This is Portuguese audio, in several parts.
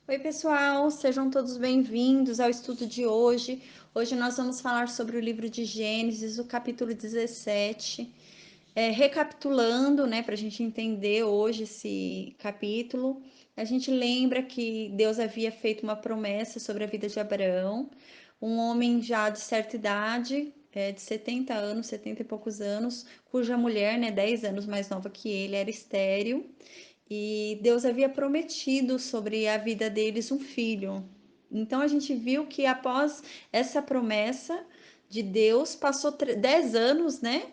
Oi, pessoal, sejam todos bem-vindos ao estudo de hoje. Hoje nós vamos falar sobre o livro de Gênesis, o capítulo 17. Recapitulando, né, para a gente entender hoje esse capítulo, a gente lembra que Deus havia feito uma promessa sobre a vida de Abraão, um homem já de certa idade, de 70 anos, 70 e poucos anos, cuja mulher, né, 10 anos mais nova que ele, era estéril. E Deus havia prometido sobre a vida deles um filho. Então a gente viu que após essa promessa de Deus, passou 10 anos, né?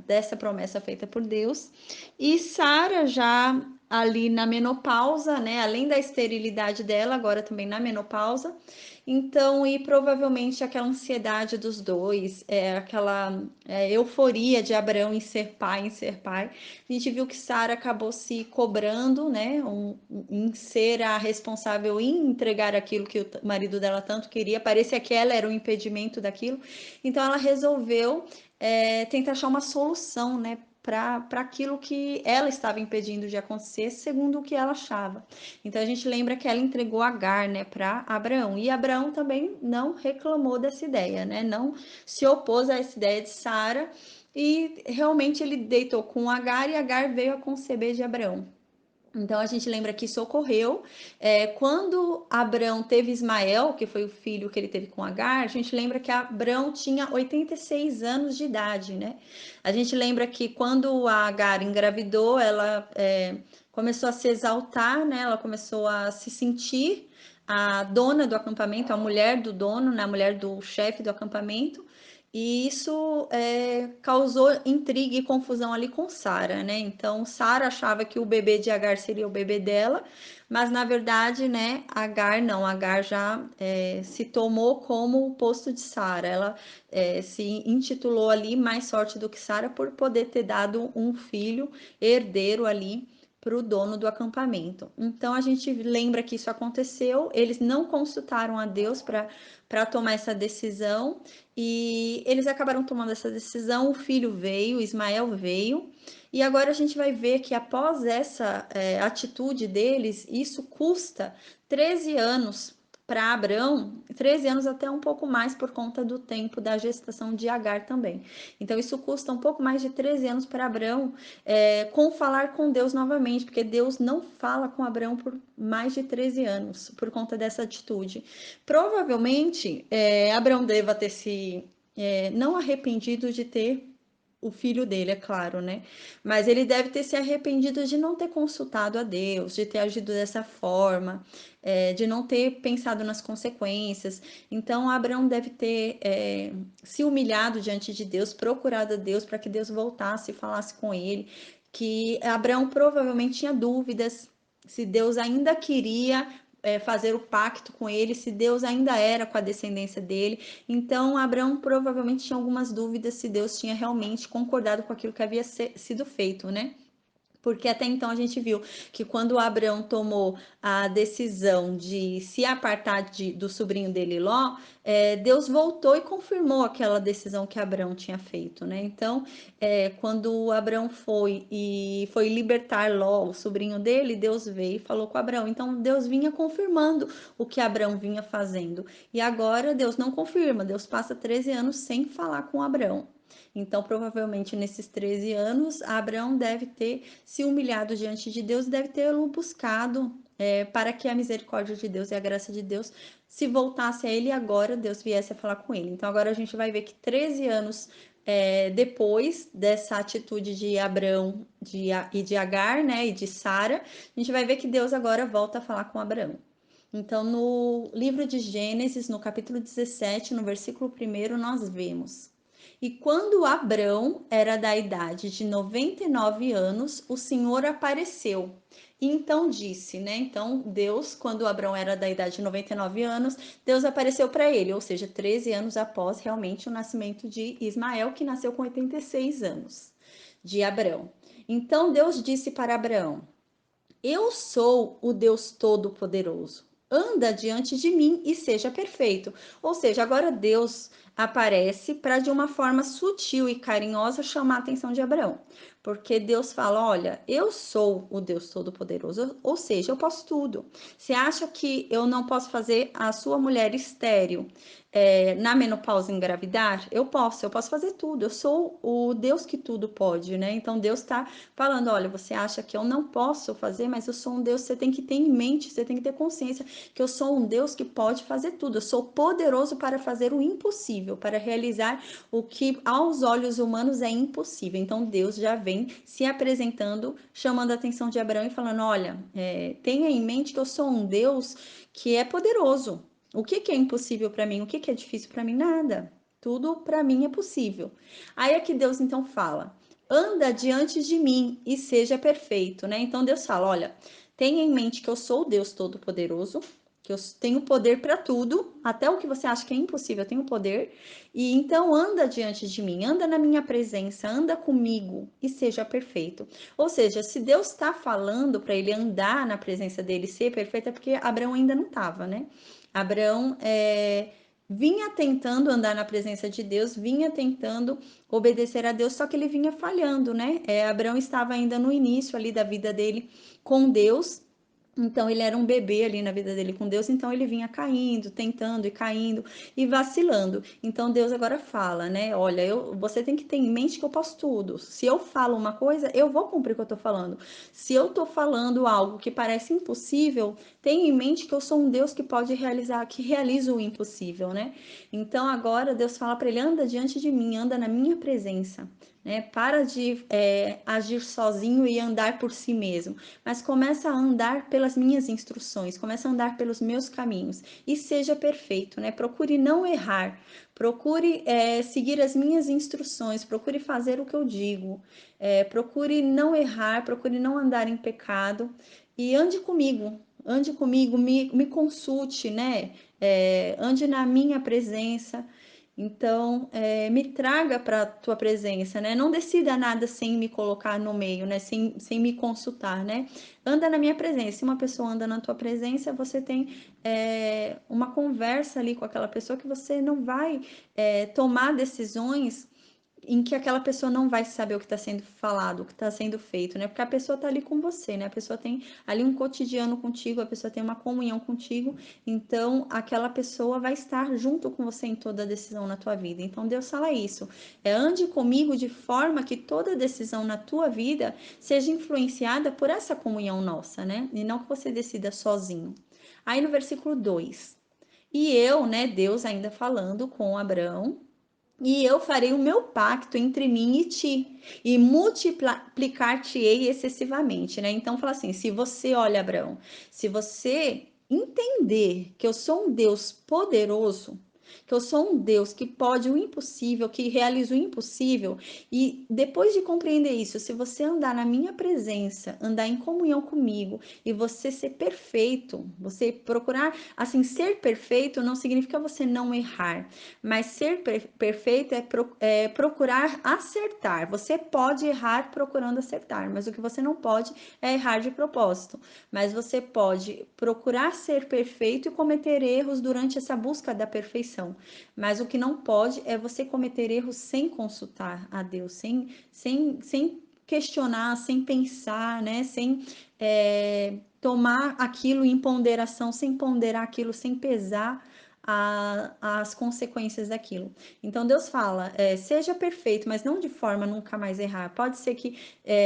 Dessa promessa feita por Deus, e Sara já ali na menopausa, né? Além da esterilidade dela, agora também na menopausa. Então, e provavelmente aquela ansiedade dos dois, aquela euforia de Abraão em ser pai, a gente viu que Sara acabou se cobrando, né, em ser a responsável em entregar aquilo que o marido dela tanto queria. Parecia que ela era o impedimento daquilo. Então ela resolveu tentar achar uma solução, né, para aquilo que ela estava impedindo de acontecer, segundo o que ela achava. Então a gente lembra que ela entregou Agar, né, para Abraão. E Abraão também não reclamou dessa ideia, né? Não se opôs a essa ideia de Sara, e realmente ele deitou com Agar e Agar veio a conceber de Abraão. Então a gente lembra que isso ocorreu quando Abraão teve Ismael, que foi o filho que ele teve com Agar. A gente lembra que Abraão tinha 86 anos de idade, né? A gente lembra que quando a Agar engravidou, ela começou a se exaltar, né? Ela começou a se sentir a dona do acampamento, a mulher do dono, né? A mulher do chefe do acampamento. E isso causou intriga e confusão ali com Sara, né? Então, Sara achava que o bebê de Agar seria o bebê dela, mas na verdade, né, Agar não, Agar já se tomou como o posto de Sara. Ela se intitulou ali mais sorte do que Sara por poder ter dado um filho herdeiro ali para o dono do acampamento. Então a gente lembra que isso aconteceu, eles não consultaram a Deus para tomar essa decisão, e eles acabaram tomando essa decisão. O filho veio, Ismael veio, e agora a gente vai ver que após essa atitude deles, isso custa 13 anos para Abraão, 13 anos até um pouco mais por conta do tempo da gestação de Agar também. Então isso custa um pouco mais de 13 anos para Abraão com falar com Deus novamente, porque Deus não fala com Abraão por mais de 13 anos por conta dessa atitude. Provavelmente, Abraão deva ter se não arrependido de ter o filho dele, é claro, né? Mas ele deve ter se arrependido de não ter consultado a Deus, de ter agido dessa forma, de não ter pensado nas consequências. Então, Abraão deve ter se humilhado diante de Deus, procurado a Deus para que Deus voltasse e falasse com ele. Que Abraão provavelmente tinha dúvidas se Deus ainda queria fazer o pacto com ele, se Deus ainda era com a descendência dele. Então, Abraão provavelmente tinha algumas dúvidas se Deus tinha realmente concordado com aquilo que havia sido feito, né? Porque até então a gente viu que quando Abraão tomou a decisão de se apartar do sobrinho dele Ló, Deus voltou e confirmou aquela decisão que Abraão tinha feito, né? Então, quando Abraão foi libertar Ló, o sobrinho dele, Deus veio e falou com Abraão. Então, Deus vinha confirmando o que Abraão vinha fazendo. E agora Deus não confirma, Deus passa 13 anos sem falar com Abraão. Então, provavelmente nesses 13 anos, Abraão deve ter se humilhado diante de Deus, deve tê-lo buscado para que a misericórdia de Deus e a graça de Deus se voltasse a ele, e agora Deus viesse a falar com ele. Então, agora a gente vai ver que 13 anos depois dessa atitude de Abraão e de Agar, né, e de Sara, a gente vai ver que Deus agora volta a falar com Abraão. Então, no livro de Gênesis, no capítulo 17, no versículo 1, nós vemos: E quando Abrão era da idade de 99 anos, o Senhor apareceu. E então disse, né? Então, Deus, quando Abrão era da idade de 99 anos, Deus apareceu para ele, ou seja, 13 anos após realmente o nascimento de Ismael, que nasceu com 86 anos de Abrão. Então, Deus disse para Abraão: Eu sou o Deus Todo-Poderoso. Anda diante de mim e seja perfeito. Ou seja, agora Deus aparece para, de uma forma sutil e carinhosa, chamar a atenção de Abraão. Porque Deus fala: olha, eu sou o Deus Todo-Poderoso, ou seja, eu posso tudo. Você acha que eu não posso fazer a sua mulher estéril na menopausa engravidar? Eu posso fazer tudo. Eu sou o Deus que tudo pode, né? Então Deus está falando: olha, você acha que eu não posso fazer, mas eu sou um Deus, você tem que ter em mente, você tem que ter consciência que eu sou um Deus que pode fazer tudo. Eu sou poderoso para fazer o impossível, para realizar o que aos olhos humanos é impossível. Então Deus já vem se apresentando, chamando a atenção de Abraão e falando: olha, tenha em mente que eu sou um Deus que é poderoso. O que que é impossível para mim? O que que é difícil para mim? Nada. Tudo para mim é possível. Aí é que Deus então fala: anda diante de mim e seja perfeito, né? Então Deus fala: olha, tenha em mente que eu sou o Deus Todo-Poderoso, que eu tenho poder para tudo, até o que você acha que é impossível, eu tenho poder. E então anda diante de mim, anda na minha presença, anda comigo e seja perfeito. Ou seja, se Deus está falando para ele andar na presença dele, ser perfeito, é porque Abraão ainda não estava, né? Abraão vinha tentando andar na presença de Deus, vinha tentando obedecer a Deus, só que ele vinha falhando, né? Abraão estava ainda no início ali da vida dele com Deus. Então ele era um bebê ali na vida dele com Deus, então ele vinha caindo, tentando e caindo e vacilando. Então Deus agora fala, né? Olha, você tem que ter em mente que eu posso tudo. Se eu falo uma coisa, eu vou cumprir o que eu tô falando. Se eu tô falando algo que parece impossível, tenha em mente que eu sou um Deus que pode realizar, que realiza o impossível, né? Então agora Deus fala para ele: anda diante de mim, anda na minha presença. Né? Para de agir sozinho e andar por si mesmo, mas começa a andar pelas minhas instruções, começa a andar pelos meus caminhos e seja perfeito, né? Procure não errar, procure seguir as minhas instruções, procure fazer o que eu digo, procure não errar, procure não andar em pecado e ande comigo, me consulte, né? Ande na minha presença. Então, me traga para a tua presença, né? Não decida nada sem me colocar no meio, né? Sem me consultar, né? Anda na minha presença. Se uma pessoa anda na tua presença, você tem uma conversa ali com aquela pessoa que você não vai tomar decisões em que aquela pessoa não vai saber o que está sendo falado, o que está sendo feito, né? Porque a pessoa está ali com você, né? A pessoa tem ali um cotidiano contigo, a pessoa tem uma comunhão contigo, então aquela pessoa vai estar junto com você em toda decisão na tua vida. Então Deus fala isso: ande comigo de forma que toda decisão na tua vida seja influenciada por essa comunhão nossa, né? E não que você decida sozinho. Aí no versículo 2: e eu, né, Deus ainda falando com Abraão, e eu farei o meu pacto entre mim e ti, e multiplicar-te-ei excessivamente, né? Então fala assim: se você, olha, Abraão, se você entender que eu sou um Deus poderoso, que eu sou um Deus que pode o impossível, que realiza o impossível, e depois de compreender isso, se você andar na minha presença, andar em comunhão comigo, e você ser perfeito, você procurar, assim, ser perfeito não significa você não errar, mas ser perfeito é procurar acertar. Você pode errar procurando acertar, mas o que você não pode é errar de propósito. Mas você pode procurar ser perfeito e cometer erros durante essa busca da perfeição. Mas o que não pode é você cometer erros sem consultar a Deus, sem questionar, sem pensar, né? Sem tomar aquilo em ponderação, sem ponderar aquilo, sem pesar as consequências daquilo. Então Deus fala: seja perfeito, mas não de forma a nunca mais errar. Pode ser que,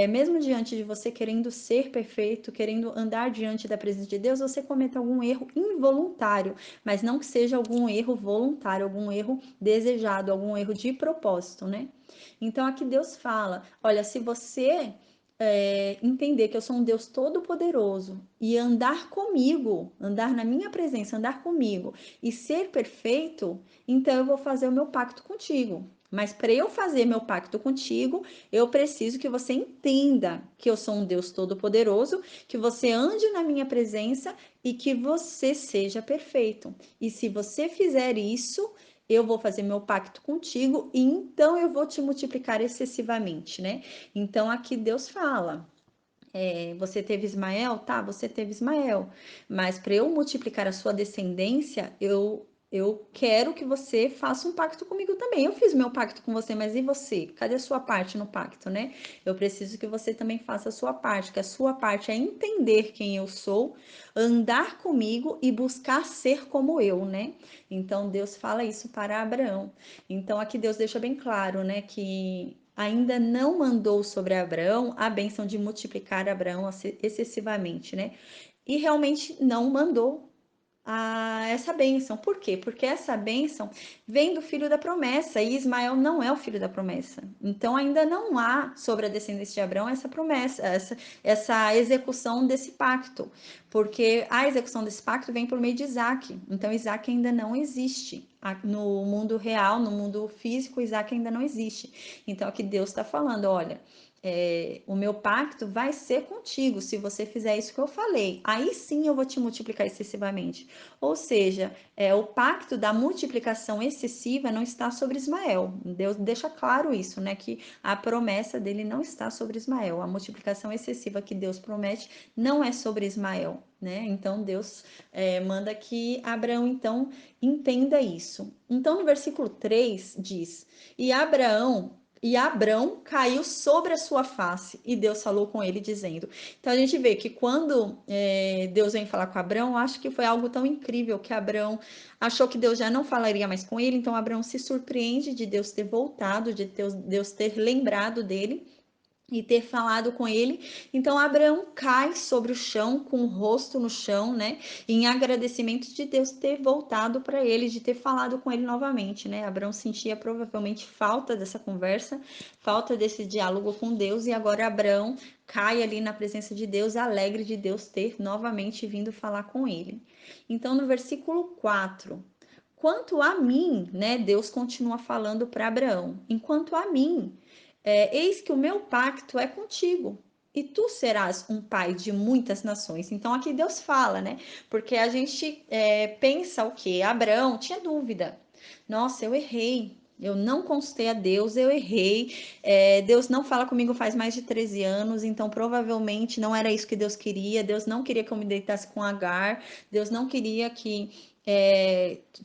mesmo diante de você querendo ser perfeito, querendo andar diante da presença de Deus, você cometa algum erro involuntário, mas não que seja algum erro voluntário, algum erro desejado, algum erro de propósito, né? Então aqui Deus fala: olha, se você entender que eu sou um Deus todo-poderoso e andar comigo, andar na minha presença, andar comigo e ser perfeito, então eu vou fazer o meu pacto contigo. Mas para eu fazer meu pacto contigo, eu preciso que você entenda que eu sou um Deus todo-poderoso, que você ande na minha presença e que você seja perfeito. E se você fizer isso, eu vou fazer meu pacto contigo e então eu vou te multiplicar excessivamente, né? Então aqui Deus fala: você teve Ismael, tá? Você teve Ismael, mas para eu multiplicar a sua descendência, eu eu quero que você faça um pacto comigo também. Eu fiz meu pacto com você, mas e você? Cadê a sua parte no pacto, né? Eu preciso que você também faça a sua parte, que a sua parte é entender quem eu sou, andar comigo e buscar ser como eu, né? Então Deus fala isso para Abraão. Então aqui Deus deixa bem claro, né, que ainda não mandou sobre Abraão a bênção de multiplicar Abraão excessivamente, né? E realmente não mandou essa bênção. Por quê? Porque essa bênção vem do filho da promessa e Ismael não é o filho da promessa. Então ainda não há sobre a descendência de Abraão essa promessa, essa execução desse pacto, porque a execução desse pacto vem por meio de Isaac. Então Isaac ainda não existe. No mundo real, no mundo físico, Isaac ainda não existe. Então aqui Deus está falando, olha, o meu pacto vai ser contigo se você fizer isso que eu falei. Aí sim eu vou te multiplicar excessivamente. Ou seja, o pacto da multiplicação excessiva não está sobre Ismael. Deus deixa claro isso, né? Que a promessa dele não está sobre Ismael. A multiplicação excessiva que Deus promete não é sobre Ismael, né? Então Deus manda que Abraão então entenda isso. Então no versículo 3 diz: E Abrão caiu sobre a sua face, e Deus falou com ele, dizendo. Então a gente vê que quando Deus vem falar com Abrão, acho que foi algo tão incrível que Abrão achou que Deus já não falaria mais com ele, então Abrão se surpreende de Deus ter voltado, de Deus ter lembrado dele e ter falado com ele. Então Abraão cai sobre o chão, com o rosto no chão, né? Em agradecimento de Deus ter voltado para ele, de ter falado com ele novamente, né? Abraão sentia provavelmente falta dessa conversa, falta desse diálogo com Deus, e agora Abraão cai ali na presença de Deus, alegre de Deus ter novamente vindo falar com ele. Então no versículo 4, quanto a mim, né, Deus continua falando para Abraão, enquanto a mim, eis que o meu pacto é contigo, e tu serás um pai de muitas nações. Então aqui Deus fala, né? Porque a gente pensa o quê? Abraão tinha dúvida. Nossa, eu errei. Eu não consultei a Deus, eu errei. Deus não fala comigo faz mais de 13 anos, então provavelmente não era isso que Deus queria. Deus não queria que eu me deitasse com Agar. Deus não queria que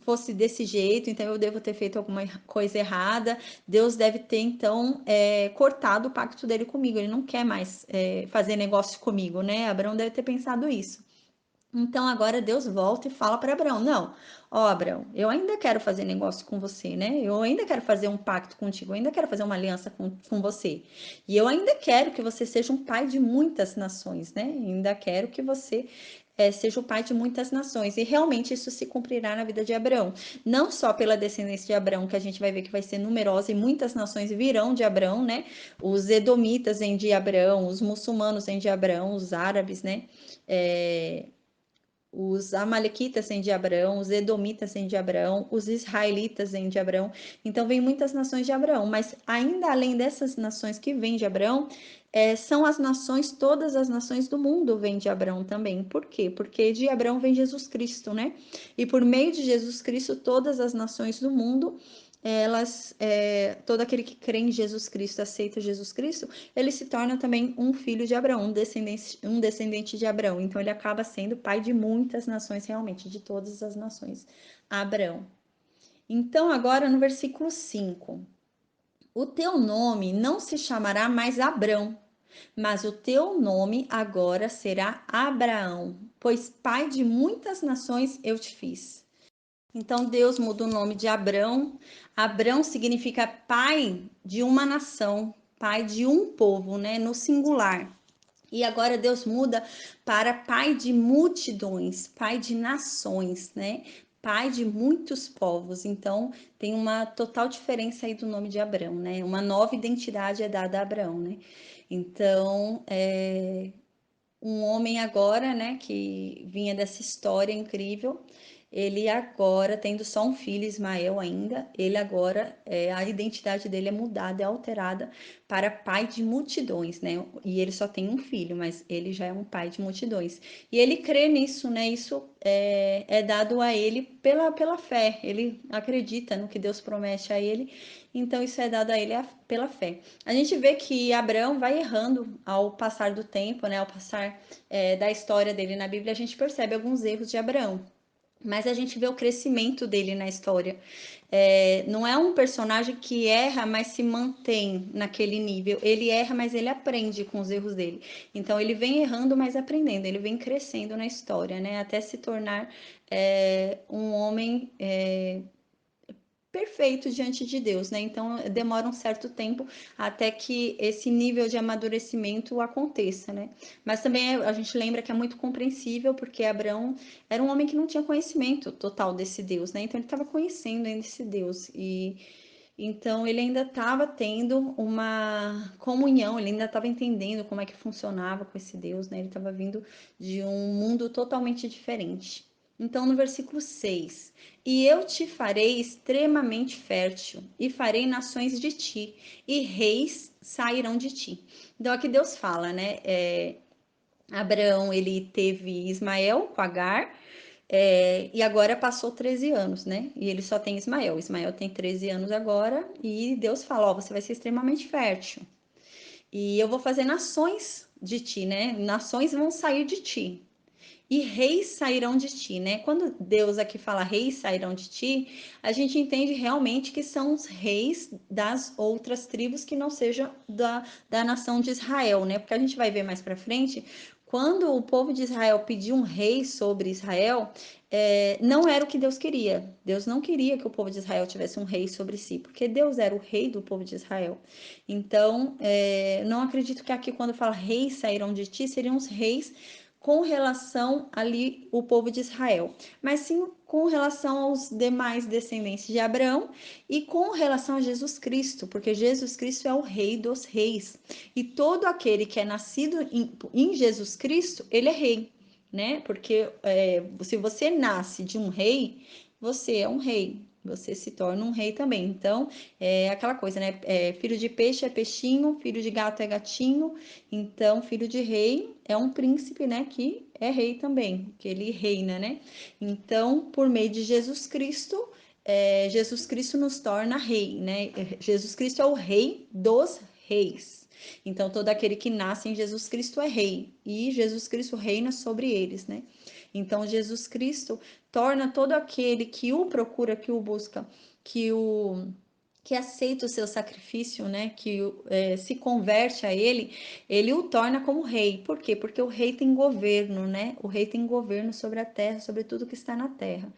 fosse desse jeito, então eu devo ter feito alguma coisa errada. Deus deve ter, então, cortado o pacto dele comigo. Ele não quer mais fazer negócio comigo, né? Abraão deve ter pensado isso. Então agora Deus volta e fala para Abraão: Não, ó Abraão, eu ainda quero fazer negócio com você, né? Eu ainda quero fazer um pacto contigo, eu ainda quero fazer uma aliança com você. E eu ainda quero que você seja um pai de muitas nações, né? Ainda quero que você seja o pai de muitas nações. E realmente isso se cumprirá na vida de Abraão. Não só pela descendência de Abraão, que a gente vai ver que vai ser numerosa e muitas nações virão de Abraão, né? Os edomitas vêm de Abraão, os muçulmanos vêm de Abraão, os árabes, né? Os amalequitas vêm de Abraão, os edomitas vêm de Abraão, os israelitas vêm de Abraão. Então, vem muitas nações de Abraão, mas ainda além dessas nações que vêm de Abraão, são as nações, todas as nações do mundo vêm de Abraão também. Por quê? Porque de Abraão vem Jesus Cristo, né? E por meio de Jesus Cristo, todas as nações do mundo, todo aquele que crê em Jesus Cristo, aceita Jesus Cristo, ele se torna também um filho de Abraão, um descendente de Abraão. Então ele acaba sendo pai de muitas nações, realmente, de todas as nações. Abraão. Então, agora no versículo 5: O teu nome não se chamará mais Abrão, mas o teu nome agora será Abraão, pois pai de muitas nações eu te fiz. Então Deus muda o nome de Abrão. Abrão significa pai de uma nação, pai de um povo, né, no singular. E agora Deus muda para pai de multidões, pai de nações, né? Pai de muitos povos. Então tem uma total diferença aí do nome de Abrão, né? Uma nova identidade é dada a Abraão, né? Então, um homem agora, né, que vinha dessa história incrível, ele agora, tendo só um filho, Ismael ainda, ele agora, a identidade dele é mudada, é alterada para pai de multidões, né? E ele só tem um filho, mas ele já é um pai de multidões. E ele crê nisso, né? Isso é dado a ele pela fé. Ele acredita no que Deus promete a ele, então isso é dado a ele pela fé. A gente vê que Abraão vai errando ao passar do tempo, né? Ao passar da história dele na Bíblia, a gente percebe alguns erros de Abraão. mas a gente vê o crescimento dele na história. Não é um personagem que erra, mas se mantém naquele nível. Ele erra, mas ele aprende com os erros dele. Então ele vem errando, mas aprendendo. Ele vem crescendo na história, né? Até se tornar um homem perfeito diante de Deus, né? Então demora um certo tempo até que esse nível de amadurecimento aconteça, né? Mas também a gente lembra que é muito compreensível porque Abraão era um homem que não tinha conhecimento total desse Deus, né? Então ele estava conhecendo ainda esse Deus e então ele ainda estava tendo uma comunhão, ele ainda estava entendendo como é que funcionava com esse Deus, né? Ele estava vindo de um mundo totalmente diferente. Então, no versículo 6, e eu te farei extremamente fértil, e farei nações de ti, e reis sairão de ti. Então, aqui Deus fala, né? Abraão, ele teve Ismael com Agar, e agora passou 13 anos, né? E ele só tem Ismael. Ismael tem 13 anos agora, e Deus fala: Ó, você vai ser extremamente fértil, e eu vou fazer nações de ti, né? Nações vão sair de ti e reis sairão de ti, né? Quando Deus aqui fala reis sairão de ti, a gente entende realmente que são os reis das outras tribos que não sejam da nação de Israel, né? Porque a gente vai ver mais para frente, quando o povo de Israel pediu um rei sobre Israel, não era o que Deus queria. Deus não queria que o povo de Israel tivesse um rei sobre si, porque Deus era o rei do povo de Israel. Então, não acredito que aqui, quando fala reis sairão de ti, seriam os reis com relação ali o povo de Israel, mas sim com relação aos demais descendentes de Abraão e com relação a Jesus Cristo, porque Jesus Cristo é o Rei dos Reis e todo aquele que é nascido em Jesus Cristo, ele é rei, né? Porque se você nasce de um rei, você é um rei. Você se torna um rei também. Então, é aquela coisa, né? Filho de peixe é peixinho, filho de gato é gatinho. Então, filho de rei é um príncipe, né, que é rei também, que ele reina, né? Então, por meio de Jesus Cristo, Jesus Cristo nos torna rei, né? Jesus Cristo é o rei dos reis. Então, todo aquele que nasce em Jesus Cristo é rei, e Jesus Cristo reina sobre eles, né? Então, Jesus Cristo torna todo aquele que o procura, que o busca, que o que aceita o seu sacrifício, né, que se converte a ele, ele o torna como rei. Por quê? Porque o rei tem governo, né? O rei tem governo sobre a terra, sobre tudo que está na terra.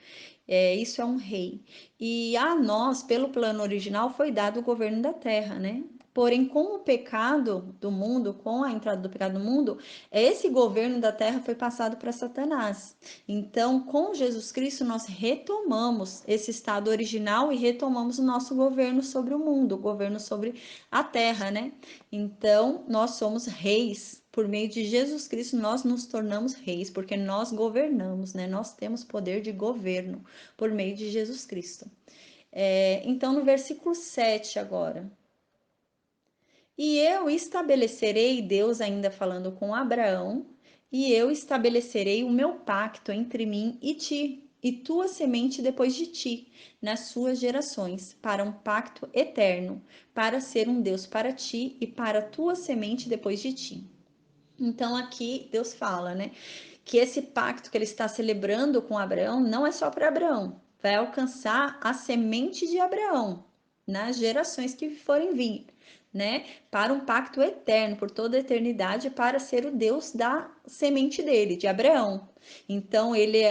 Isso é um rei. E a nós, pelo plano original, foi dado o governo da terra, né? Porém, com o pecado do mundo, com a entrada do pecado no mundo, esse governo da terra foi passado para Satanás. Então, com Jesus Cristo, nós retomamos esse estado original e retomamos o nosso governo sobre o mundo, o governo sobre a terra, né? Então, nós somos reis. Por meio de Jesus Cristo, nós nos tornamos reis, porque nós governamos, né? Nós temos poder de governo por meio de Jesus Cristo. Então, no versículo 7 agora. E eu estabelecerei, Deus ainda falando com Abraão, e eu estabelecerei o meu pacto entre mim e ti, e tua semente depois de ti, nas suas gerações, para um pacto eterno, para ser um Deus para ti e para tua semente depois de ti. Então aqui Deus fala, né, que esse pacto que ele está celebrando com Abraão não é só para Abraão, vai alcançar a semente de Abraão nas gerações que forem vir, né? Para um pacto eterno, por toda a eternidade, para ser o Deus da semente dele, de Abraão. Então ele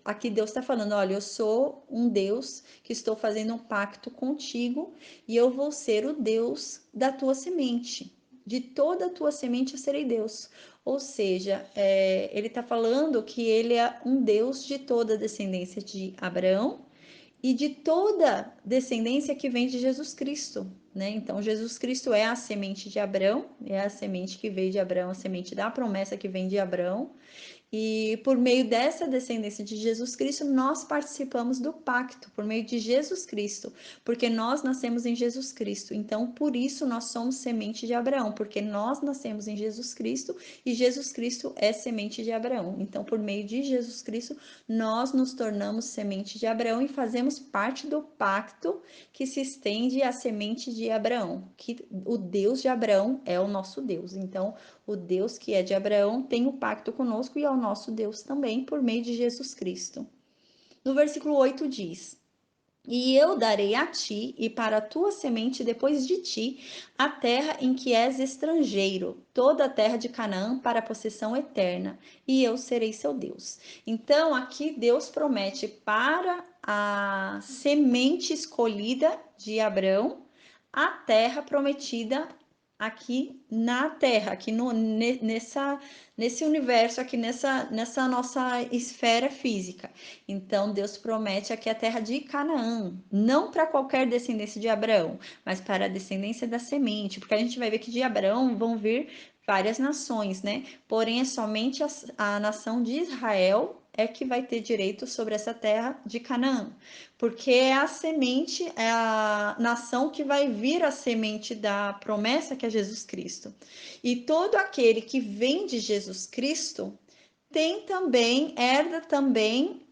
aqui Deus está falando, olha, eu sou um Deus que estou fazendo um pacto contigo e eu vou ser o Deus da tua semente. De toda a tua semente eu serei Deus. Ou seja, ele está falando que ele é um Deus de toda a descendência de Abraão e de toda descendência que vem de Jesus Cristo, né? Então, Jesus Cristo é a semente de Abraão, é a semente que veio de Abraão, a semente da promessa que vem de Abraão, e por meio dessa descendência de Jesus Cristo, nós participamos do pacto, por meio de Jesus Cristo, porque nós nascemos em Jesus Cristo. Então, por isso nós somos semente de Abraão, porque nós nascemos em Jesus Cristo e Jesus Cristo é semente de Abraão. Então, por meio de Jesus Cristo, nós nos tornamos semente de Abraão e fazemos parte do pacto que se estende à semente de Abraão, que o Deus de Abraão é o nosso Deus. Então, o Deus que é de Abraão tem o pacto conosco e é o nosso Deus também por meio de Jesus Cristo. No versículo 8 diz: E eu darei a ti e para a tua semente depois de ti a terra em que és estrangeiro, toda a terra de Canaã para a possessão eterna, e eu serei seu Deus. Então, aqui Deus promete para a semente escolhida de Abrão a terra prometida aqui na Terra, aqui nesse universo, aqui nessa nossa esfera física. Então, Deus promete aqui a terra de Canaã, não para qualquer descendência de Abraão, mas para a descendência da semente, porque a gente vai ver que de Abraão vão vir várias nações, né? Porém, é somente a nação de Israel é que vai ter direito sobre essa terra de Canaã, porque é a semente, é a nação que vai vir a semente da promessa que é Jesus Cristo. E todo aquele que vem de Jesus Cristo tem também, herda também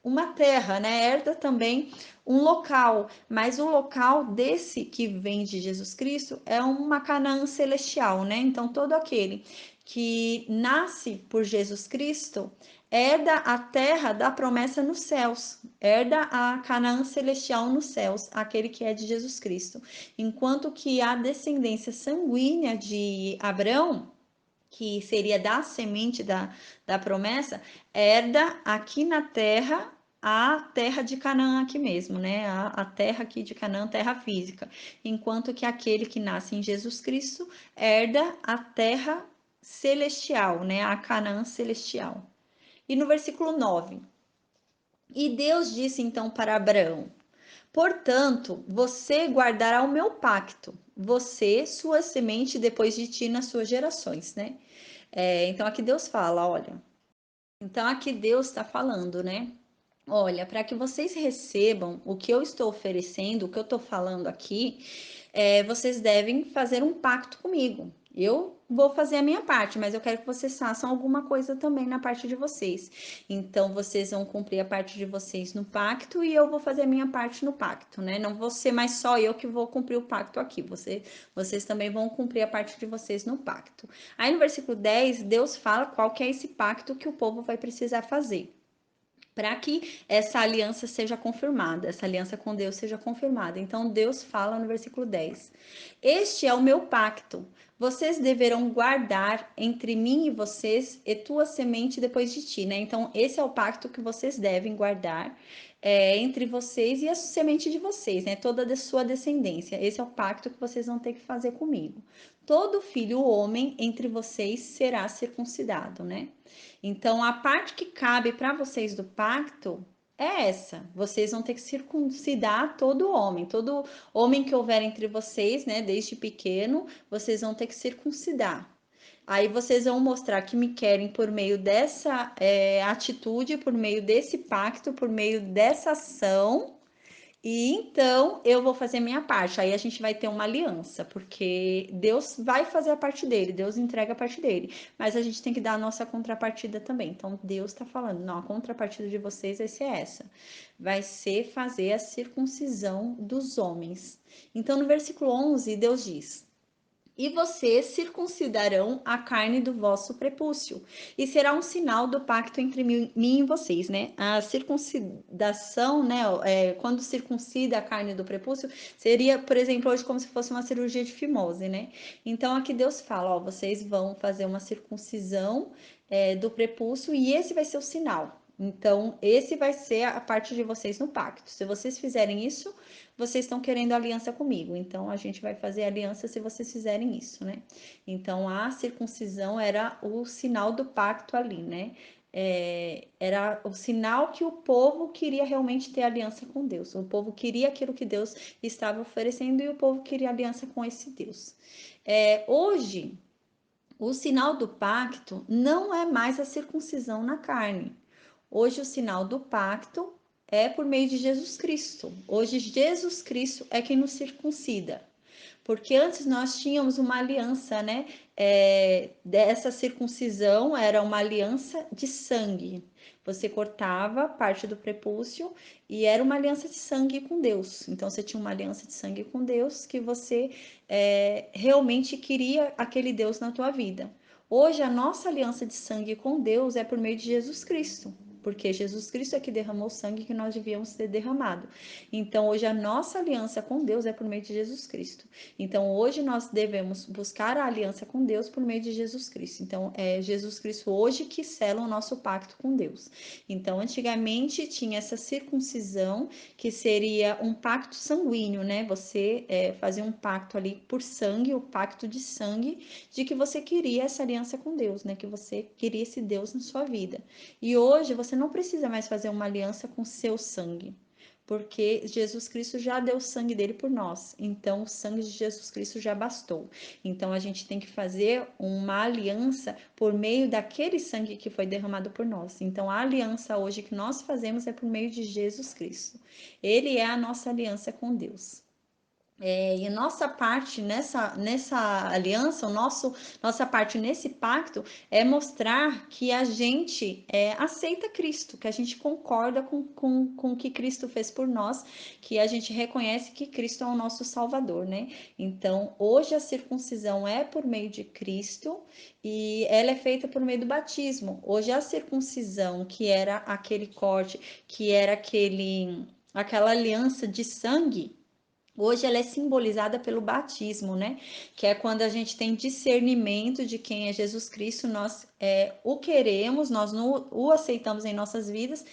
uma terra, né? Herda também um local, mas o local desse que vem de Jesus Cristo é uma Canaã celestial, né? Então todo aquele que nasce por Jesus Cristo herda a terra da promessa nos céus, herda a Canaã celestial nos céus, aquele que é de Jesus Cristo. Enquanto que a descendência sanguínea de Abraão, que seria da semente da promessa, herda aqui na terra a terra de Canaã aqui mesmo, né? A terra aqui de Canaã, terra física. Enquanto que aquele que nasce em Jesus Cristo herda a terra celestial, né? A Canaã celestial. E no versículo 9: E Deus disse então para Abraão: Portanto, você guardará o meu pacto, você, sua semente depois de ti nas suas gerações, né? Então aqui Deus fala, olha. Então aqui Deus está falando, né? Olha, para que vocês recebam o que eu estou oferecendo, o que eu estou falando aqui, vocês devem fazer um pacto comigo. Eu vou fazer a minha parte, mas eu quero que vocês façam alguma coisa também na parte de vocês. Então, vocês vão cumprir a parte de vocês no pacto e eu vou fazer a minha parte no pacto, né? Não vou ser mais só eu que vou cumprir o pacto aqui. Vocês também vão cumprir a parte de vocês no pacto. Aí no versículo 10, Deus fala qual que é esse pacto que o povo vai precisar fazer para que essa aliança seja confirmada, essa aliança com Deus seja confirmada. Então Deus fala no versículo 10: Este é o meu pacto. Vocês deverão guardar entre mim e vocês e tua semente depois de ti, né? Então esse é o pacto que vocês devem guardar entre vocês e a semente de vocês, né? Toda a sua descendência. Esse é o pacto que vocês vão ter que fazer comigo. Todo filho homem entre vocês será circuncidado, né? Então, a parte que cabe para vocês do pacto é essa. Vocês vão ter que circuncidar todo homem que houver entre vocês, né, desde pequeno, vocês vão ter que circuncidar. Aí vocês vão mostrar que me querem por meio dessa atitude, por meio desse pacto, por meio dessa ação, e então eu vou fazer minha parte. Aí a gente vai ter uma aliança, porque Deus vai fazer a parte dele, Deus entrega a parte dele, mas a gente tem que dar a nossa contrapartida também. Então Deus está falando: não, a contrapartida de vocês vai ser essa, vai ser fazer a circuncisão dos homens. Então no versículo 11, Deus diz: E vocês circuncidarão a carne do vosso prepúcio, e será um sinal do pacto entre mim e vocês, né? A circuncidação, né? Quando circuncida a carne do prepúcio, seria, por exemplo, hoje como se fosse uma cirurgia de fimose, né? Então aqui Deus fala: ó, vocês vão fazer uma circuncisão do prepúcio, e esse vai ser o sinal. Então, esse vai ser a parte de vocês no pacto. Se vocês fizerem isso, vocês estão querendo aliança comigo. Então, a gente vai fazer aliança se vocês fizerem isso, né? Então, a circuncisão era o sinal do pacto ali, né? Era o sinal que o povo queria realmente ter aliança com Deus. O povo queria aquilo que Deus estava oferecendo e o povo queria aliança com esse Deus. Hoje, o sinal do pacto não é mais a circuncisão na carne. Hoje o sinal do pacto é por meio de Jesus Cristo. Hoje Jesus Cristo é quem nos circuncida. Porque antes nós tínhamos uma aliança, né? Dessa circuncisão era uma aliança de sangue. Você cortava parte do prepúcio e era uma aliança de sangue com Deus. Então você tinha uma aliança de sangue com Deus que você realmente queria aquele Deus na tua vida. Hoje a nossa aliança de sangue com Deus é por meio de Jesus Cristo. porque Jesus Cristo é que derramou o sangue que nós devíamos ter derramado. Então, hoje a nossa aliança com Deus é por meio de Jesus Cristo. Então, hoje nós devemos buscar a aliança com Deus por meio de Jesus Cristo. Então, é Jesus Cristo hoje que sela o nosso pacto com Deus. Então, antigamente tinha essa circuncisão, que seria um pacto sanguíneo, né? Você fazia um pacto ali por sangue, o pacto de sangue, de que você queria essa aliança com Deus, né? Que você queria esse Deus na sua vida. E hoje você não precisa mais fazer uma aliança com seu sangue, porque Jesus Cristo já deu o sangue dele por nós. Então, o sangue de Jesus Cristo já bastou. Então, a gente tem que fazer uma aliança por meio daquele sangue que foi derramado por nós. Então, a aliança hoje que nós fazemos é por meio de Jesus Cristo. Ele é a nossa aliança com Deus. E a nossa parte nessa aliança, nossa parte nesse pacto é mostrar que a gente aceita Cristo, que a gente concorda com o que Cristo fez por nós, que a gente reconhece que Cristo é o nosso Salvador, né? Então, hoje a circuncisão é por meio de Cristo e ela é feita por meio do batismo. Hoje a circuncisão, que era aquele corte, que era aquela aliança de sangue. Hoje ela é simbolizada pelo batismo, né? Que é quando a gente tem discernimento de quem é Jesus Cristo, nós o queremos, nós o aceitamos em nossas vidas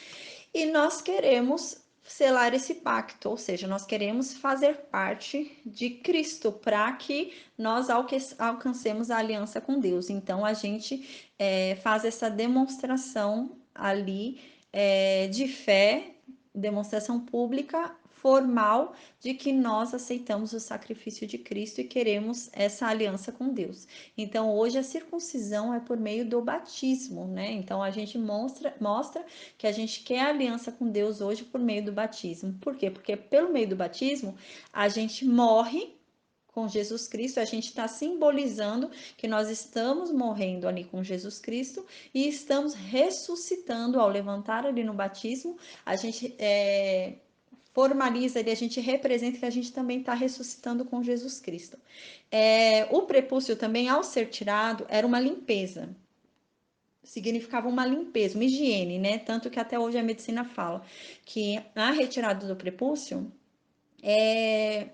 e nós queremos selar esse pacto, ou seja, nós queremos fazer parte de Cristo para que nós alcancemos a aliança com Deus. Então a gente faz essa demonstração ali de fé, demonstração pública, formal, de que nós aceitamos o sacrifício de Cristo e queremos essa aliança com Deus. Então, hoje a circuncisão é por meio do batismo, né? Então, a gente mostra que a gente quer aliança com Deus hoje por meio do batismo. Por quê? Porque pelo meio do batismo a gente morre com Jesus Cristo, a gente está simbolizando que nós estamos morrendo ali com Jesus Cristo e estamos ressuscitando ao levantar ali no batismo, a gente formaliza ali, a gente representa que a gente também está ressuscitando com Jesus Cristo. O prepúcio também, ao ser tirado, era uma limpeza. Significava uma limpeza, uma higiene, né? Tanto que até hoje a medicina fala que a retirada do prepúcio é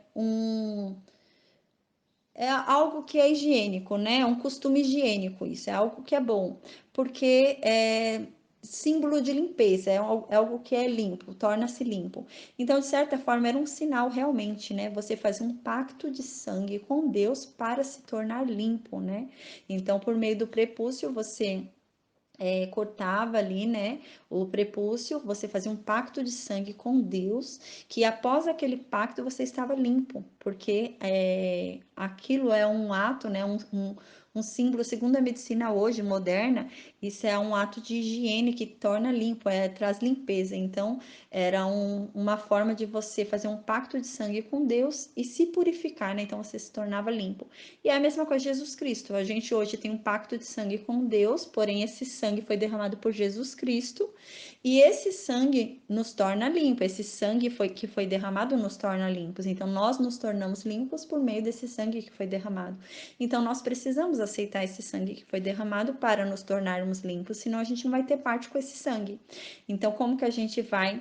algo que é higiênico, né? É um costume higiênico, isso é algo que é bom, porque é símbolo de limpeza, é algo que é limpo, torna-se limpo. Então, de certa forma, era um sinal realmente, né? Você fazia um pacto de sangue com Deus para se tornar limpo, né? Então, por meio do prepúcio, você cortava ali, né, o prepúcio, você fazia um pacto de sangue com Deus, que após aquele pacto você estava limpo, porque aquilo é um ato, né, um símbolo, segundo a medicina hoje moderna, isso é um ato de higiene que torna limpo, traz limpeza. Então, era uma forma de você fazer um pacto de sangue com Deus e se purificar, né? Então, você se tornava limpo. E é a mesma coisa de Jesus Cristo. A gente hoje tem um pacto de sangue com Deus, porém esse sangue foi derramado por Jesus Cristo e esse sangue nos torna limpo. Esse sangue que foi derramado nos torna limpos. Então nós nos tornamos limpos por meio desse sangue que foi derramado. Então nós precisamos aceitar esse sangue que foi derramado para nos tornarmos limpos, senão a gente não vai ter parte com esse sangue. Então como que a gente vai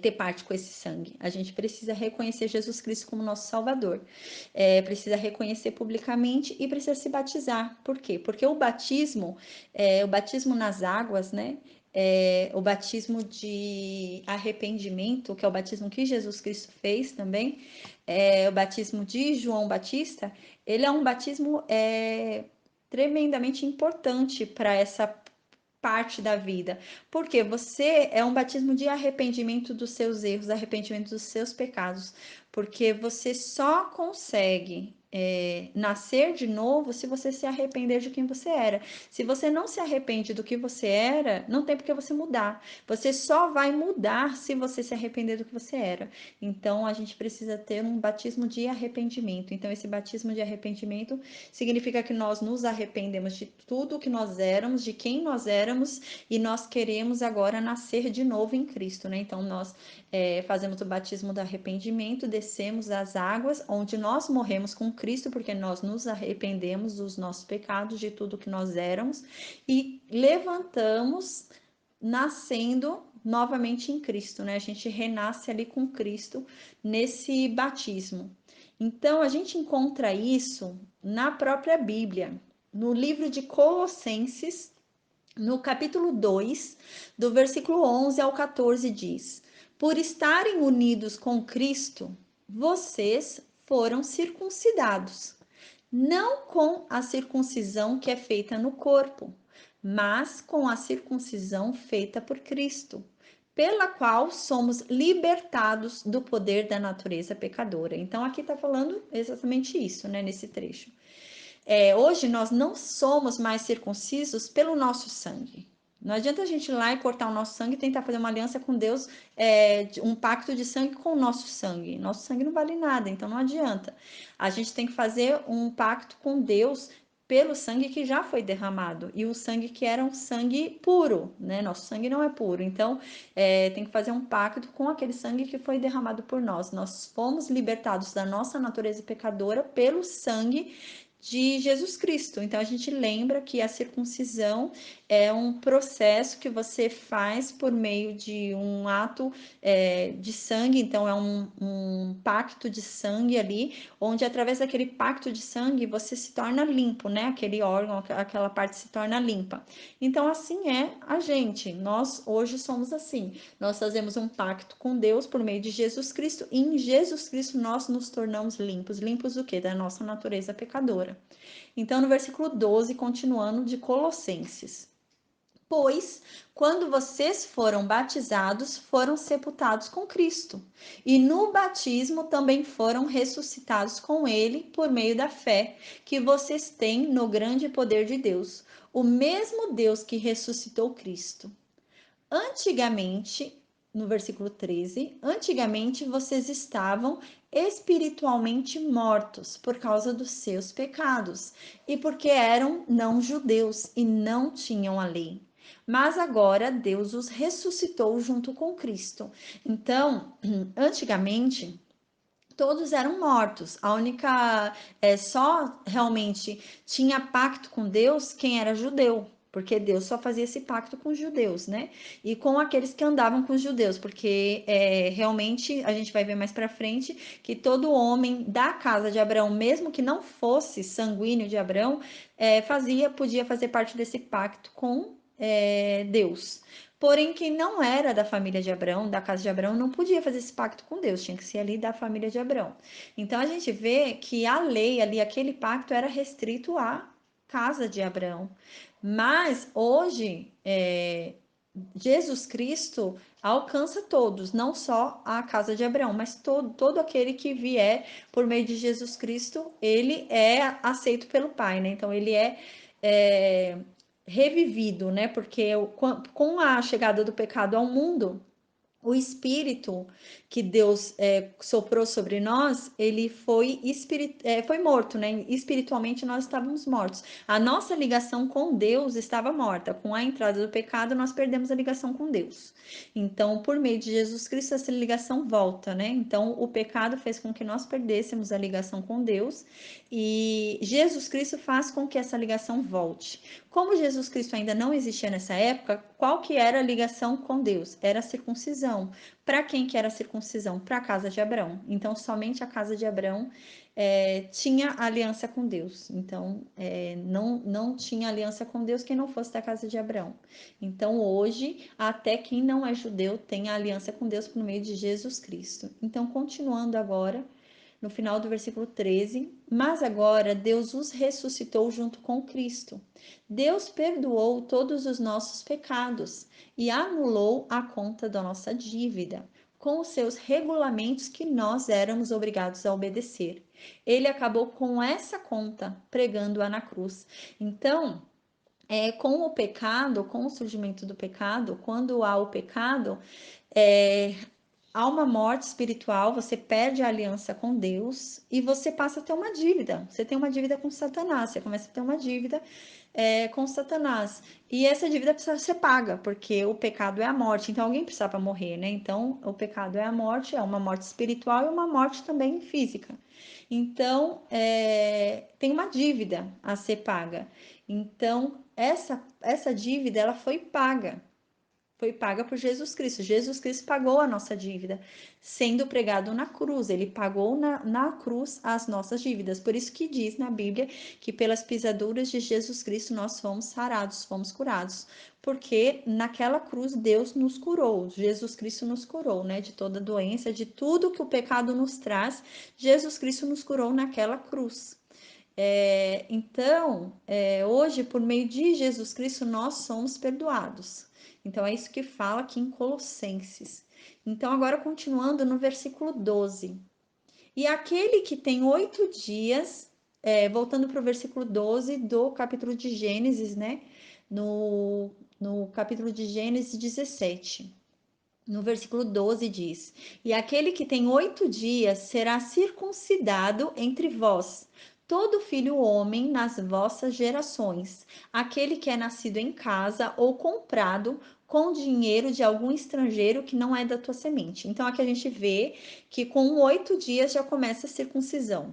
ter parte com esse sangue? A gente precisa reconhecer Jesus Cristo como nosso Salvador, precisa reconhecer publicamente e precisa se batizar. Por quê? Porque o batismo nas águas, né? O batismo de arrependimento, que é o batismo que Jesus Cristo fez também, o batismo de João Batista, ele é um batismo tremendamente importante para essa parte da vida. Porque você é um batismo de arrependimento dos seus erros, arrependimento dos seus pecados. Porque você só consegue nascer de novo se você se arrepender de quem você era. Se você não se arrepende do que você era, não tem por que você mudar. Você só vai mudar se você se arrepender do que você era. Então a gente precisa ter um batismo de arrependimento. Então esse batismo de arrependimento significa que nós nos arrependemos de tudo o que nós éramos, de quem nós éramos, e nós queremos agora nascer de novo em Cristo, né? Então nós fazemos o batismo do arrependimento, descemos as águas, onde nós morremos com Cristo, porque nós nos arrependemos dos nossos pecados, de tudo que nós éramos, e levantamos nascendo novamente em Cristo, né? A gente renasce ali com Cristo nesse batismo. Então, a gente encontra isso na própria Bíblia, no livro de Colossenses, no capítulo 2, do versículo 11 ao 14, diz: Por estarem unidos com Cristo, vocês foram circuncidados, não com a circuncisão que é feita no corpo, mas com a circuncisão feita por Cristo, pela qual somos libertados do poder da natureza pecadora. Então, aqui está falando exatamente isso, né, nesse trecho. Hoje nós não somos mais circuncisos pelo nosso sangue. Não adianta a gente ir lá e cortar o nosso sangue e tentar fazer uma aliança com Deus, um pacto de sangue com o nosso sangue. Nosso sangue não vale nada, então não adianta. A gente tem que fazer um pacto com Deus pelo sangue que já foi derramado e o sangue que era um sangue puro, né? Nosso sangue não é puro, então tem que fazer um pacto com aquele sangue que foi derramado por nós. Nós fomos libertados da nossa natureza pecadora pelo sangue de Jesus Cristo. Então a gente lembra que a circuncisão é um processo que você faz por meio de um ato de sangue, então é um pacto de sangue ali, onde através daquele pacto de sangue você se torna limpo, né? Aquele órgão, aquela parte se torna limpa. Então assim é a gente. Nós hoje somos assim. Nós fazemos um pacto com Deus por meio de Jesus Cristo e em Jesus Cristo nós nos tornamos limpos. Limpos do quê? Da nossa natureza pecadora. Então, no versículo 12, continuando de Colossenses. Pois, quando vocês foram batizados, foram sepultados com Cristo. E no batismo também foram ressuscitados com Ele por meio da fé que vocês têm no grande poder de Deus. O mesmo Deus que ressuscitou Cristo. Antigamente, no versículo 13, antigamente vocês estavam espiritualmente mortos por causa dos seus pecados e porque eram não judeus e não tinham a lei. Mas agora Deus os ressuscitou junto com Cristo. Então, antigamente, todos eram mortos. A única, só realmente tinha pacto com Deus quem era judeu, porque Deus só fazia esse pacto com os judeus, né? E com aqueles que andavam com os judeus, porque realmente a gente vai ver mais para frente que todo homem da casa de Abraão, mesmo que não fosse sanguíneo de Abraão, podia fazer parte desse pacto com Deus. Porém, quem não era da família de Abraão, da casa de Abraão, não podia fazer esse pacto com Deus, tinha que ser ali da família de Abraão. Então a gente vê que a lei ali, aquele pacto era restrito à casa de Abraão. Mas hoje, Jesus Cristo alcança todos, não só a casa de Abraão, mas todo aquele que vier por meio de Jesus Cristo, ele é aceito pelo Pai, né? Então ele é revivido, né? Porque com a chegada do pecado ao mundo, o espírito que Deus soprou sobre nós, ele foi morto, né? Espiritualmente nós estávamos mortos. A nossa ligação com Deus estava morta. Com a entrada do pecado, nós perdemos a ligação com Deus. Então, por meio de Jesus Cristo, essa ligação volta, né? Então, o pecado fez com que nós perdêssemos a ligação com Deus e Jesus Cristo faz com que essa ligação volte. Como Jesus Cristo ainda não existia nessa época, qual que era a ligação com Deus? Era a circuncisão. Para quem que era a circuncisão? Para a casa de Abraão. Então, somente a casa de Abraão tinha aliança com Deus. Então, não tinha aliança com Deus quem não fosse da casa de Abraão. Então, hoje, até quem não é judeu tem a aliança com Deus por meio de Jesus Cristo. Então, continuando agora, no final do versículo 13, mas agora Deus os ressuscitou junto com Cristo. Deus perdoou todos os nossos pecados e anulou a conta da nossa dívida, com os seus regulamentos que nós éramos obrigados a obedecer. Ele acabou com essa conta, pregando-a na cruz. Então, com o pecado, com o surgimento do pecado, quando há o pecado, é, há uma morte espiritual, você perde a aliança com Deus e você passa a ter uma dívida. Você tem uma dívida com Satanás, você começa a ter uma dívida com Satanás. E essa dívida precisa ser paga, porque o pecado é a morte. Então alguém precisava morrer, né? Então o pecado é a morte, é uma morte espiritual e uma morte também física. Então tem uma dívida a ser paga. Então essa dívida ela foi paga. foi paga por Jesus Cristo. Jesus Cristo pagou a nossa dívida, sendo pregado na cruz. Ele pagou na cruz as nossas dívidas. Por isso que diz na Bíblia que pelas pisaduras de Jesus Cristo nós fomos sarados, fomos curados. Porque naquela cruz Deus nos curou, Jesus Cristo nos curou, né? De toda doença, de tudo que o pecado nos traz, Jesus Cristo nos curou naquela cruz. Então, hoje, por meio de Jesus Cristo, nós somos perdoados. Então, é isso que fala aqui em Colossenses. Então, agora continuando no versículo 12. E aquele que tem 8 dias, voltando para o versículo 12 do capítulo de Gênesis, né? No capítulo de Gênesis 17. No versículo 12 diz: E aquele que tem 8 dias será circuncidado entre vós, todo filho homem nas vossas gerações, aquele que é nascido em casa ou comprado com dinheiro de algum estrangeiro que não é da tua semente. Então aqui a gente vê que com 8 dias já começa a circuncisão.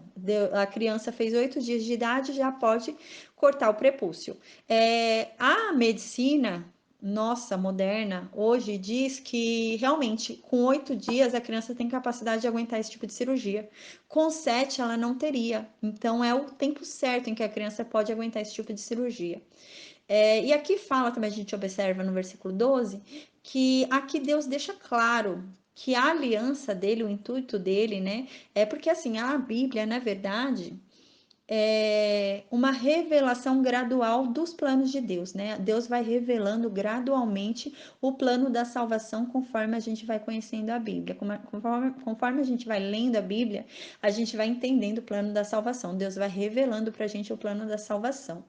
A criança fez 8 dias de idade, já pode cortar o prepúcio. A medicina nossa, moderna, hoje diz que realmente com 8 dias a criança tem capacidade de aguentar esse tipo de cirurgia. Com 7 ela não teria. Então é o tempo certo em que a criança pode aguentar esse tipo de cirurgia. E aqui fala também, a gente observa no versículo 12, que aqui Deus deixa claro que a aliança dele, o intuito dele, né? É porque assim, a Bíblia, na verdade, uma revelação gradual dos planos de Deus, né? Deus vai revelando gradualmente o plano da salvação conforme a gente vai conhecendo a Bíblia. Conforme a gente vai lendo a Bíblia, a gente vai entendendo o plano da salvação. Deus vai revelando para a gente o plano da salvação.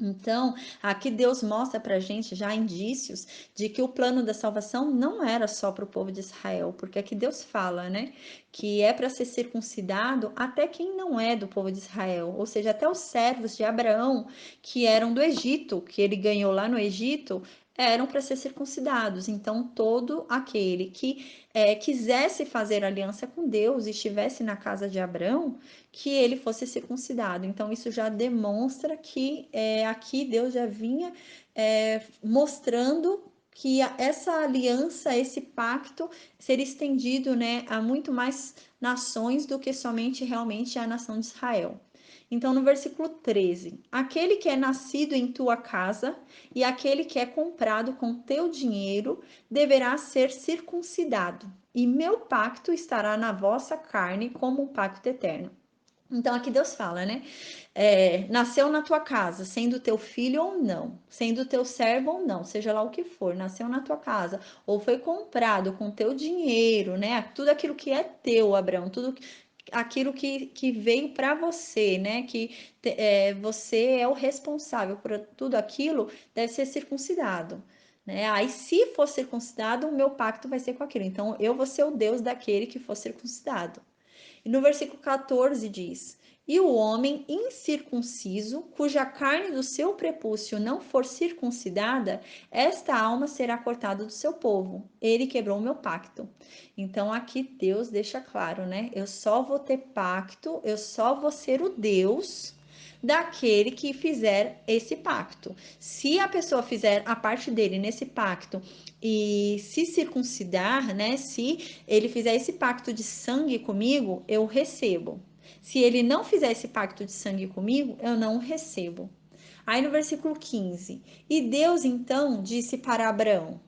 Então, aqui Deus mostra para a gente já indícios de que o plano da salvação não era só para o povo de Israel, porque aqui Deus fala, né, que é para ser circuncidado até quem não é do povo de Israel, ou seja, até os servos de Abraão que eram do Egito, que ele ganhou lá no Egito, eram para ser circuncidados. Então, todo aquele que quisesse fazer aliança com Deus e estivesse na casa de Abraão, que ele fosse circuncidado. Então, isso já demonstra que aqui Deus já vinha mostrando que essa aliança, esse pacto, seria estendido, né, a muito mais nações do que somente realmente a nação de Israel. Então, no versículo 13: aquele que é nascido em tua casa e aquele que é comprado com teu dinheiro deverá ser circuncidado, e meu pacto estará na vossa carne como um pacto eterno. Então aqui Deus fala, né? Nasceu na tua casa, sendo teu filho ou não, sendo teu servo ou não, seja lá o que for, nasceu na tua casa, ou foi comprado com teu dinheiro, né? Tudo aquilo que é teu, Abraão, tudo aquilo que veio para você, né? Que você é o responsável por tudo aquilo, deve ser circuncidado. Né? Aí, se for circuncidado, o meu pacto vai ser com aquilo. Então, eu vou ser o Deus daquele que for circuncidado. E no versículo 14 diz: E o homem incircunciso, cuja carne do seu prepúcio não for circuncidada, esta alma será cortada do seu povo. Ele quebrou o meu pacto. Então aqui Deus deixa claro, né? Eu só vou ter pacto, eu só vou ser o Deus daquele que fizer esse pacto. Se a pessoa fizer a parte dele nesse pacto e se circuncidar, né? Se ele fizer esse pacto de sangue comigo, eu recebo. Se ele não fizer esse pacto de sangue comigo, eu não recebo. Aí no versículo 15: E Deus então disse para Abraão: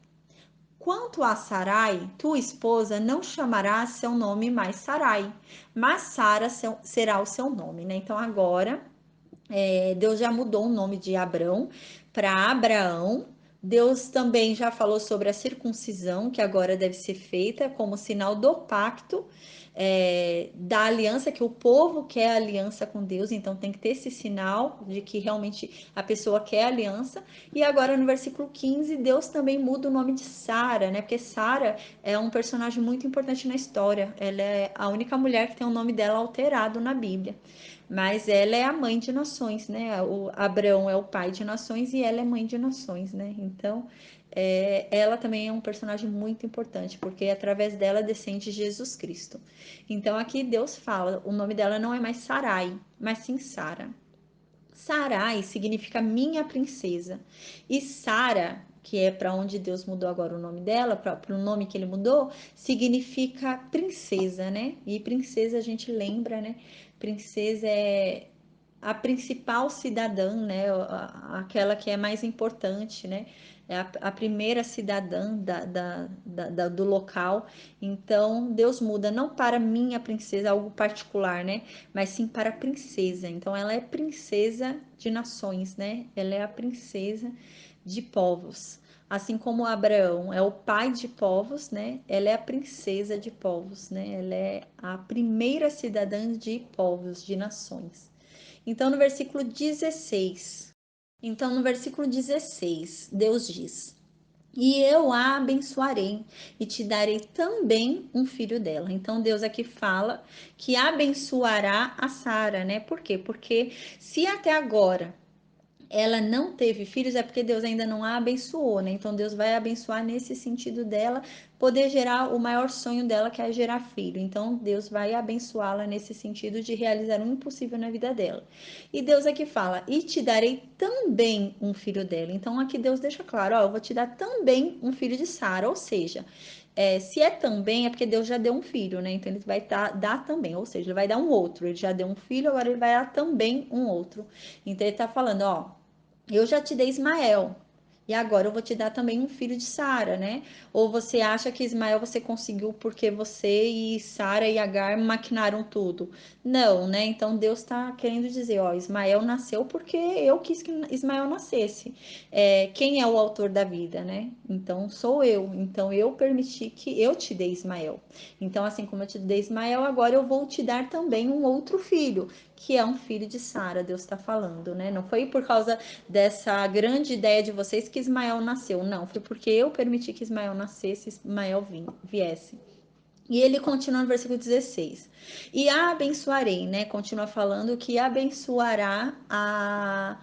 Quanto a Sarai, tua esposa, não chamará seu nome mais Sarai, mas Sara será o seu nome, né? Então agora Deus já mudou o nome de Abrão para Abraão. Deus também já falou sobre a circuncisão, que agora deve ser feita como sinal do pacto, da aliança, que o povo quer aliança com Deus, então tem que ter esse sinal de que realmente a pessoa quer aliança. E agora no versículo 15, Deus também muda o nome de Sara, né? Porque Sara é um personagem muito importante na história. Ela é a única mulher que tem o nome dela alterado na Bíblia. Mas ela é a mãe de nações, né? O Abraão é o pai de nações e ela é mãe de nações, né? Então, ela também é um personagem muito importante, porque através dela descende Jesus Cristo. Então, aqui Deus fala, o nome dela não é mais Sarai, mas sim Sara. Sarai significa minha princesa. E Sara que é para onde Deus mudou agora o nome dela, para o nome que ele mudou, significa princesa, né? E princesa a gente lembra, né? Princesa é a principal cidadã, né? Aquela que é mais importante, né? É a primeira cidadã do local. Então, Deus muda não para minha princesa, algo particular, né? Mas sim para a princesa. Então, ela é princesa de nações, né? Ela é a princesa de povos. Assim como Abraão é o pai de povos, né? Ela é a princesa de povos, né? Ela é a primeira cidadã de povos, de nações. Então, no versículo 16. Então, no versículo 16, Deus diz: E eu a abençoarei e te darei também um filho dela. Então, Deus aqui fala que abençoará a Sara, né? Por quê? Porque se até agora ela não teve filhos, é porque Deus ainda não a abençoou, né? Então Deus vai abençoar nesse sentido dela poder gerar o maior sonho dela, que é gerar filho. Então Deus vai abençoá-la nesse sentido de realizar o impossível na vida dela. E Deus aqui fala: "E te darei também um filho dela". Então aqui Deus deixa claro, ó, eu vou te dar também um filho de Sara, ou seja, se é também, é porque Deus já deu um filho, né? Então ele vai dar também, ou seja, ele vai dar um outro. Ele já deu um filho, agora ele vai dar também um outro. Então ele tá falando, ó, eu já te dei Ismael. E agora eu vou te dar também um filho de Sara, né? Ou você acha que Ismael você conseguiu porque você e Sara e Agar maquinaram tudo? Não, né? Então Deus está querendo dizer, ó, Ismael nasceu porque eu quis que Ismael nascesse. Quem é o autor da vida, né? Então sou eu. Então eu permiti que eu te dei Ismael. Então assim como eu te dei Ismael, agora eu vou te dar também um outro filho, que é um filho de Sara. Deus está falando, né? Não foi por causa dessa grande ideia de vocês que Ismael nasceu. Não, foi porque eu permiti que Ismael nascesse, Ismael viesse. E ele continua no versículo 16. E a abençoarei, né? Continua falando que abençoará a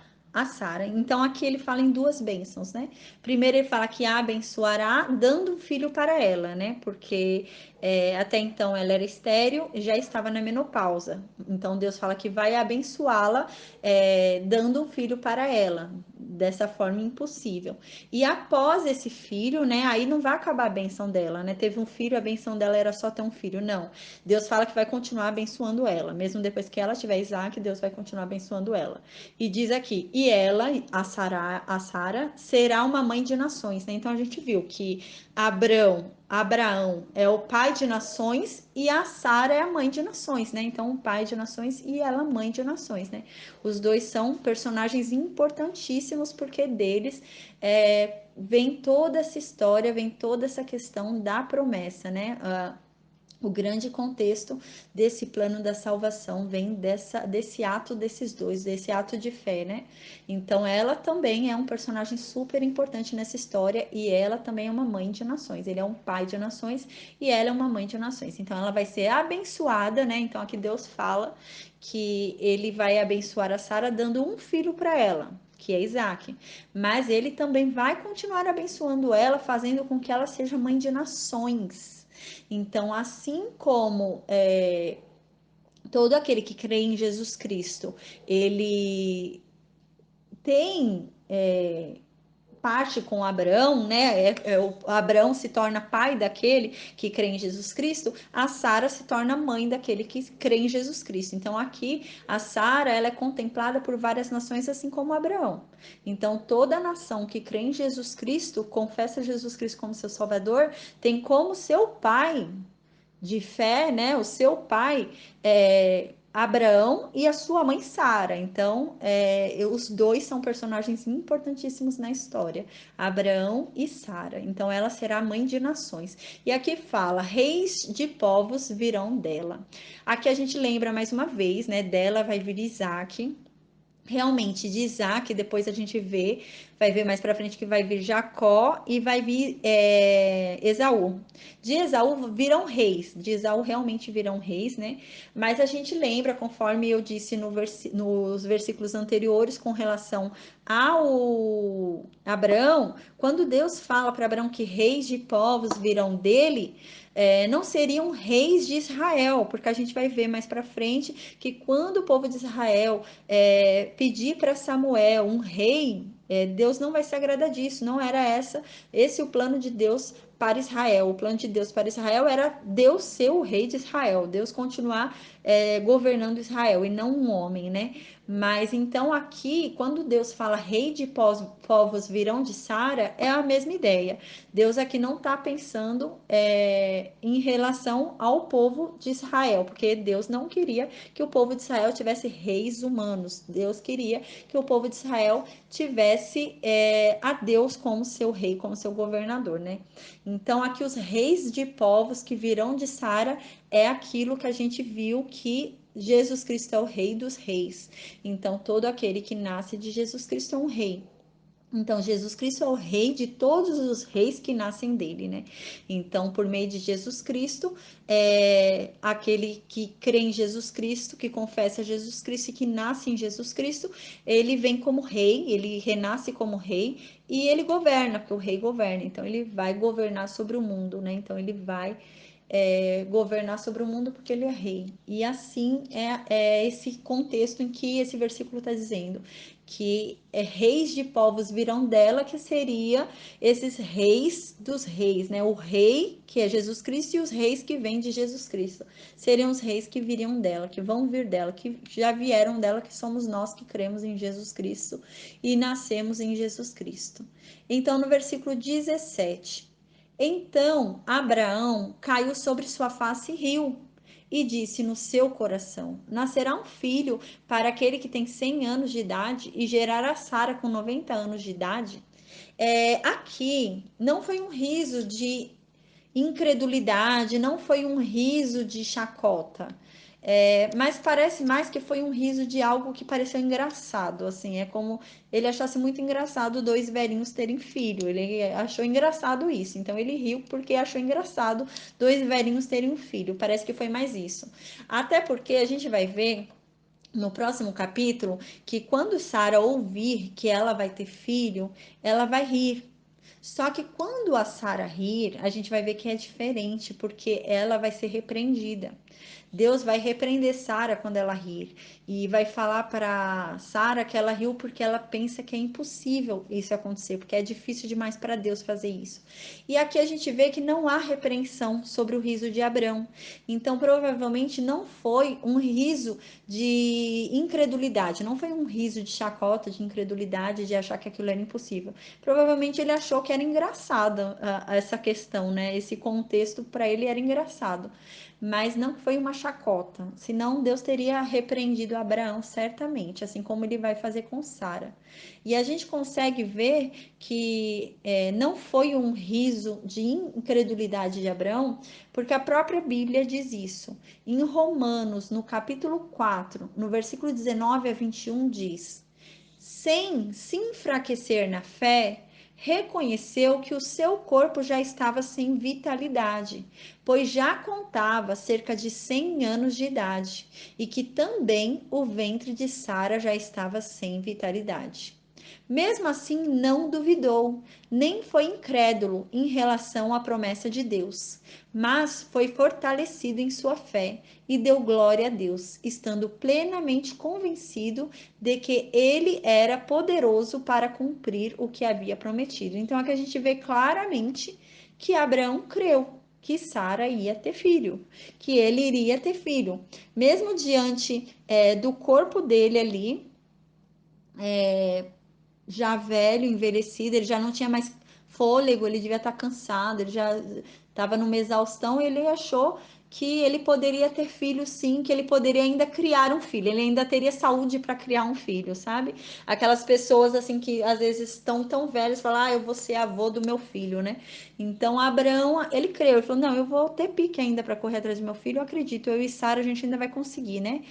Sara. Então aqui ele fala em duas bênçãos, né? Primeiro ele fala que a abençoará dando um filho para ela, né? Porque até então ela era estéril, já estava na menopausa. Então Deus fala que vai abençoá-la dando um filho para ela, dessa forma impossível. E após esse filho, né, aí não vai acabar a benção dela, né? Teve um filho, a benção dela era só ter um filho. Não. Deus fala que vai continuar abençoando ela. Mesmo depois que ela tiver Isaac, Deus vai continuar abençoando ela. E diz aqui, e ela, a Sara, será uma mãe de nações, né? Então a gente viu que Abraão é o pai de nações e a Sara é a mãe de nações, né? Então, o pai de nações e ela mãe de nações, né? Os dois são personagens importantíssimos porque deles vem toda essa história, vem toda essa questão da promessa, né? O grande contexto desse plano da salvação vem desse ato desses dois, desse ato de fé, né? Então ela também é um personagem super importante nessa história e ela também é uma mãe de nações. Ele é um pai de nações e ela é uma mãe de nações. Então ela vai ser abençoada, né? Então aqui Deus fala que ele vai abençoar a Sara dando um filho para ela, que é Isaac. Mas ele também vai continuar abençoando ela, fazendo com que ela seja mãe de nações. Então, assim como todo aquele que crê em Jesus Cristo, ele tem parte com Abraão, né? O Abraão se torna pai daquele que crê em Jesus Cristo, a Sara se torna mãe daquele que crê em Jesus Cristo. Então aqui a Sara ela é contemplada por várias nações, assim como Abraão. Então toda nação que crê em Jesus Cristo, confessa Jesus Cristo como seu Salvador, tem como seu pai de fé, né? O seu pai Abraão e a sua mãe Sara. Então, os dois são personagens importantíssimos na história, Abraão e Sara. Então, ela será mãe de nações. E aqui fala: reis de povos virão dela. Aqui a gente lembra mais uma vez, né? Dela vai vir Isaac. Realmente, de Isaac, depois a gente vai ver mais para frente que vai vir Jacó e vai vir Esaú. De Esaú virão reis, de Esaú realmente virão reis, né? Mas a gente lembra, conforme eu disse nos versículos anteriores, com relação ao Abraão, quando Deus fala para Abraão que reis de povos virão dele, não seriam reis de Israel, porque a gente vai ver mais para frente que quando o povo de Israel pedir para Samuel um rei, Deus não vai se agradar disso, não era esse o plano de Deus para Israel. O plano de Deus para Israel era Deus ser o rei de Israel, Deus continuar governando Israel e não um homem, né? Mas então aqui, quando Deus fala rei de povos virão de Sara, é a mesma ideia. Deus aqui não está pensando em relação ao povo de Israel, porque Deus não queria que o povo de Israel tivesse reis humanos. Deus queria que o povo de Israel tivesse a Deus como seu rei, como seu governador, né? Então aqui os reis de povos que virão de Sara é aquilo que a gente viu que Jesus Cristo é o rei dos reis. Então todo aquele que nasce de Jesus Cristo é um rei. Então, Jesus Cristo é o rei de todos os reis que nascem dele, né? Então, por meio de Jesus Cristo, aquele que crê em Jesus Cristo, que confessa Jesus Cristo e que nasce em Jesus Cristo, ele vem como rei, ele renasce como rei e ele governa, porque o rei governa. Então, ele vai governar sobre o mundo, né? Então, ele vai governar sobre o mundo porque ele é rei. E assim é esse contexto em que esse versículo está dizendo que reis de povos virão dela, que seria esses reis dos reis, né? O rei que é Jesus Cristo e os reis que vêm de Jesus Cristo seriam os reis que viriam dela, que vão vir dela, que já vieram dela, que somos nós que cremos em Jesus Cristo e nascemos em Jesus Cristo. Então, no versículo 17, então Abraão caiu sobre sua face e riu, e disse no seu coração: nascerá um filho para aquele que tem 100 anos de idade e gerará Sara com 90 anos de idade. Aqui não foi um riso de incredulidade, não foi um riso de chacota. Mas parece mais que foi um riso de algo que pareceu engraçado, assim, é como ele achasse muito engraçado dois velhinhos terem filho, ele achou engraçado isso, então ele riu porque achou engraçado dois velhinhos terem um filho, parece que foi mais isso. Até porque a gente vai ver no próximo capítulo que quando Sara ouvir que ela vai ter filho, ela vai rir. Só que quando a Sara rir, a gente vai ver que é diferente, porque ela vai ser repreendida. Deus vai repreender Sara quando ela rir e vai falar para Sara que ela riu porque ela pensa que é impossível isso acontecer, porque é difícil demais para Deus fazer isso. E aqui a gente vê que não há repreensão sobre o riso de Abrão. Então, provavelmente não foi um riso de incredulidade, não foi um riso de chacota, de incredulidade, de achar que aquilo era impossível. Provavelmente ele achou que era engraçado essa questão, né? Esse contexto para ele era engraçado, mas não foi uma chacota. Senão Deus teria repreendido Abraão certamente, assim como ele vai fazer com Sara. E a gente consegue ver que não foi um riso de incredulidade de Abraão, porque a própria Bíblia diz isso. Em Romanos, no capítulo 4, no versículo 19 a 21, diz: sem se enfraquecer na fé, reconheceu que o seu corpo já estava sem vitalidade, pois já contava cerca de 100 anos de idade, e que também o ventre de Sara já estava sem vitalidade. Mesmo assim, não duvidou, nem foi incrédulo em relação à promessa de Deus, mas foi fortalecido em sua fé e deu glória a Deus, estando plenamente convencido de que ele era poderoso para cumprir o que havia prometido. Então aqui a gente vê claramente que Abraão creu que Sara ia ter filho, que ele iria ter filho, mesmo diante do corpo dele ali, já velho, envelhecido, ele já não tinha mais fôlego, ele devia estar cansado, ele já estava numa exaustão e ele achou que ele poderia ter filho sim, que ele poderia ainda criar um filho, ele ainda teria saúde para criar um filho, sabe? Aquelas pessoas assim que às vezes estão tão velhas, falam, eu vou ser avô do meu filho, né? Então Abraão, ele creu, ele falou, não, eu vou ter pique ainda para correr atrás do meu filho, eu acredito, eu e Sara a gente ainda vai conseguir, né?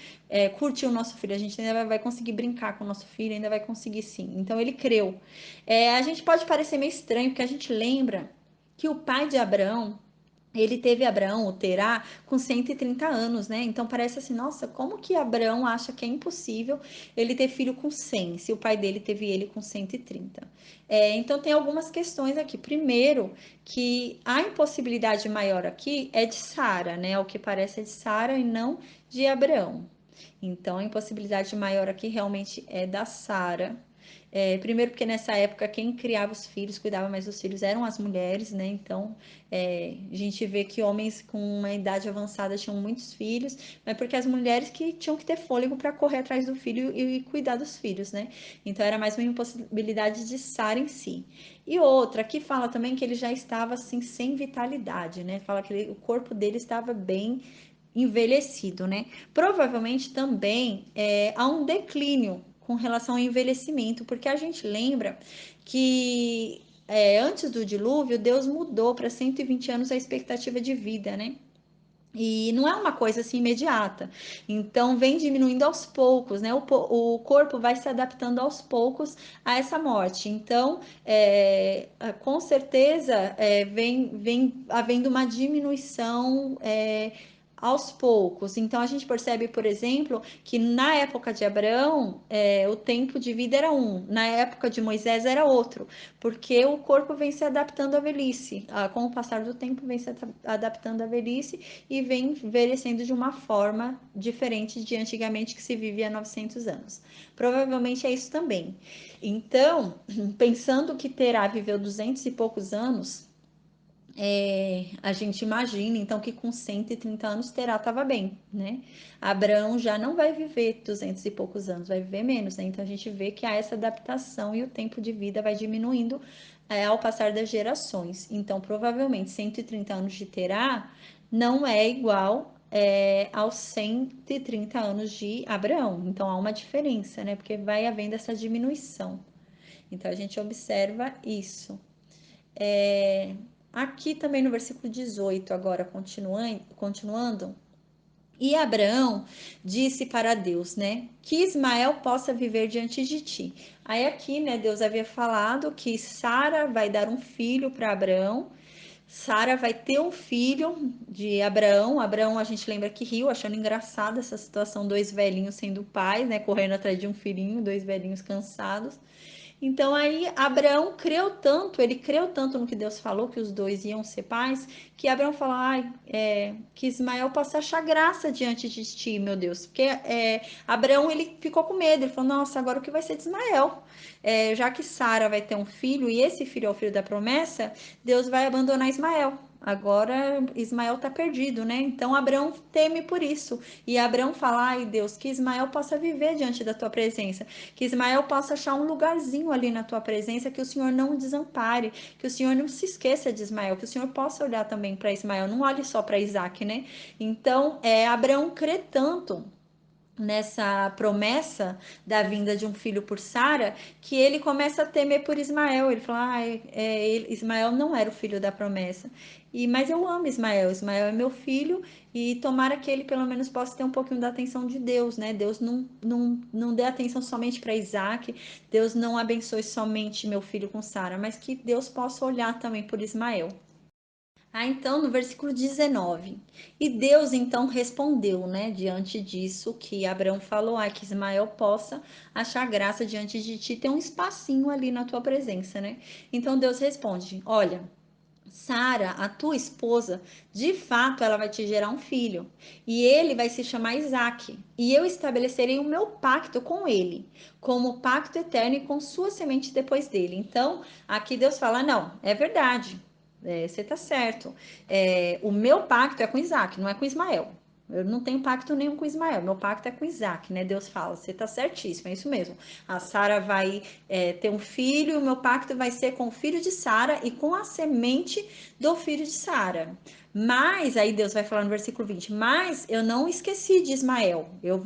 Curtir o nosso filho, a gente ainda vai conseguir brincar com o nosso filho, ainda vai conseguir sim. Então ele creu. A gente pode parecer meio estranho, porque a gente lembra que o pai de Abraão, ele teve Abraão, o Terá, com 130 anos, né? Então parece assim, nossa, como que Abraão acha que é impossível ele ter filho com 100, se o pai dele teve ele com 130? Então tem algumas questões aqui. Primeiro, que a impossibilidade maior aqui é de Sara, né? O que parece é de Sara e não de Abraão. Então, a impossibilidade maior aqui realmente é da Sara. Primeiro porque nessa época quem criava os filhos, cuidava mais dos filhos eram as mulheres, né? Então a gente vê que homens com uma idade avançada tinham muitos filhos, mas porque as mulheres que tinham que ter fôlego para correr atrás do filho e cuidar dos filhos, né? Então era mais uma impossibilidade de Sara em si. E outra, aqui fala também que ele já estava assim sem vitalidade, né? Fala que o corpo dele estava bem envelhecido, né? Provavelmente também há um declínio com relação ao envelhecimento, porque a gente lembra que antes do dilúvio, Deus mudou para 120 anos a expectativa de vida, né? E não é uma coisa assim imediata. Então, vem diminuindo aos poucos, né? O corpo vai se adaptando aos poucos a essa morte. Então, com certeza, vem havendo uma diminuição. Aos poucos. Então, a gente percebe, por exemplo, que na época de Abraão, o tempo de vida era um, na época de Moisés era outro, porque o corpo vem se adaptando à velhice. Com o passar do tempo, vem se adaptando à velhice e vem envelhecendo de uma forma diferente de antigamente que se vivia há 900 anos. Provavelmente é isso também. Então, pensando que Terá viveu 200 e poucos anos, a gente imagina então que com 130 anos Terá estava bem, né? Abraão já não vai viver 200 e poucos anos, vai viver menos, né? Então a gente vê que há essa adaptação e o tempo de vida vai diminuindo ao passar das gerações. Então, provavelmente 130 anos de Terá não é igual aos 130 anos de Abraão. Então há uma diferença, né? Porque vai havendo essa diminuição. Então a gente observa isso. Aqui também no versículo 18, agora continuando, e Abraão disse para Deus, né, que Ismael possa viver diante de ti. Aí aqui, né, Deus havia falado que Sara vai dar um filho para Abraão. Sara vai ter um filho de Abraão. Abraão, a gente lembra que riu, achando engraçada essa situação, dois velhinhos sendo pais, né, correndo atrás de um filhinho, dois velhinhos cansados. Então aí Abraão ele creu tanto no que Deus falou, que os dois iam ser pais, que Abraão falou, que Ismael possa achar graça diante de ti, meu Deus. Porque Abraão, ele ficou com medo, ele falou, nossa, agora o que vai ser de Ismael? Já que Sara vai ter um filho, e esse filho é o filho da promessa, Deus vai abandonar Ismael. Agora Ismael tá perdido, né? Então Abraão teme por isso. E Abraão fala: ai Deus, que Ismael possa viver diante da tua presença, que Ismael possa achar um lugarzinho ali na tua presença, que o Senhor não o desampare, que o Senhor não se esqueça de Ismael, que o Senhor possa olhar também para Ismael, não olhe só para Isaac, né? Então, Abraão crê tanto nessa promessa da vinda de um filho por Sara, que ele começa a temer por Ismael. Ele fala: Ismael não era o filho da promessa. Mas eu amo Ismael, Ismael é meu filho, e tomara que ele pelo menos possa ter um pouquinho da atenção de Deus, né? Deus não dê atenção somente para Isaac, Deus não abençoe somente meu filho com Sara, mas que Deus possa olhar também por Ismael. Então, no versículo 19, e Deus então respondeu, né, diante disso que Abraão falou, que Ismael possa achar graça diante de ti, ter um espacinho ali na tua presença, né? Então Deus responde: olha, Sara, a tua esposa, de fato ela vai te gerar um filho, e ele vai se chamar Isaque, e eu estabelecerei o meu pacto com ele, como pacto eterno e com sua semente depois dele. Então, aqui Deus fala: não, é verdade, você tá certo. O meu pacto é com Isaac, não é com Ismael. Eu não tenho pacto nenhum com Ismael, meu pacto é com Isaac, né? Deus fala, você tá certíssimo, é isso mesmo. A Sara vai ter um filho, e o meu pacto vai ser com o filho de Sara e com a semente do filho de Sara. Mas, aí Deus vai falar no versículo 20, mas eu não esqueci de Ismael. Eu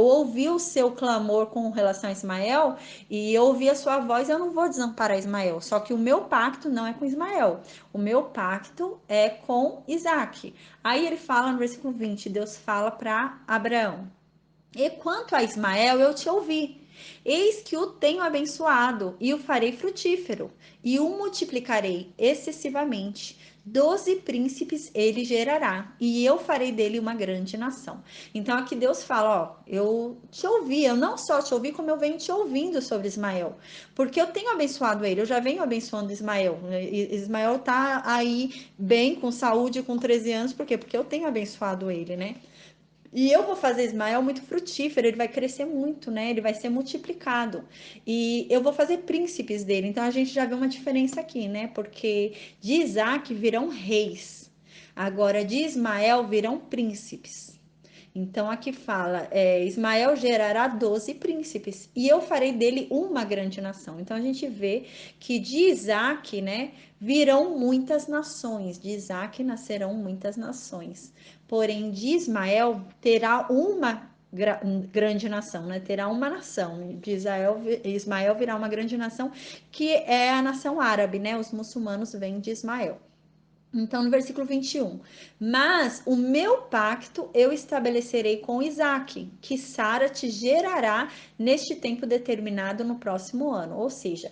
ouvi o seu clamor com relação a Ismael e eu ouvi a sua voz, eu não vou desamparar Ismael. Só que o meu pacto não é com Ismael. O meu pacto é com Isaac. Aí ele fala no versículo 20, Deus fala para Abraão: e quanto a Ismael, eu te ouvi. Eis que o tenho abençoado e o farei frutífero e o multiplicarei excessivamente. 12 príncipes ele gerará e eu farei dele uma grande nação. Então aqui Deus fala: ó, eu te ouvi, eu não só te ouvi, como eu venho te ouvindo sobre Ismael, porque eu tenho abençoado ele, eu já venho abençoando Ismael. Ismael tá aí bem, com saúde, com 13 anos, por quê? Porque eu tenho abençoado ele, né? E eu vou fazer Ismael muito frutífero, ele vai crescer muito, né? Ele vai ser multiplicado. E eu vou fazer príncipes dele. Então a gente já vê uma diferença aqui, né? Porque de Isaac virão reis. Agora de Ismael virão príncipes. Então aqui fala, Ismael gerará 12 príncipes e eu farei dele uma grande nação. Então a gente vê que de Isaac, né, virão muitas nações. De Isaac nascerão muitas nações. Porém, de Ismael terá uma grande nação, né? Terá uma nação. De Ismael virá uma grande nação, que é a nação árabe, né? Os muçulmanos vêm de Ismael. Então, no versículo 21, mas o meu pacto eu estabelecerei com Isaque, que Sara te gerará neste tempo determinado no próximo ano. Ou seja,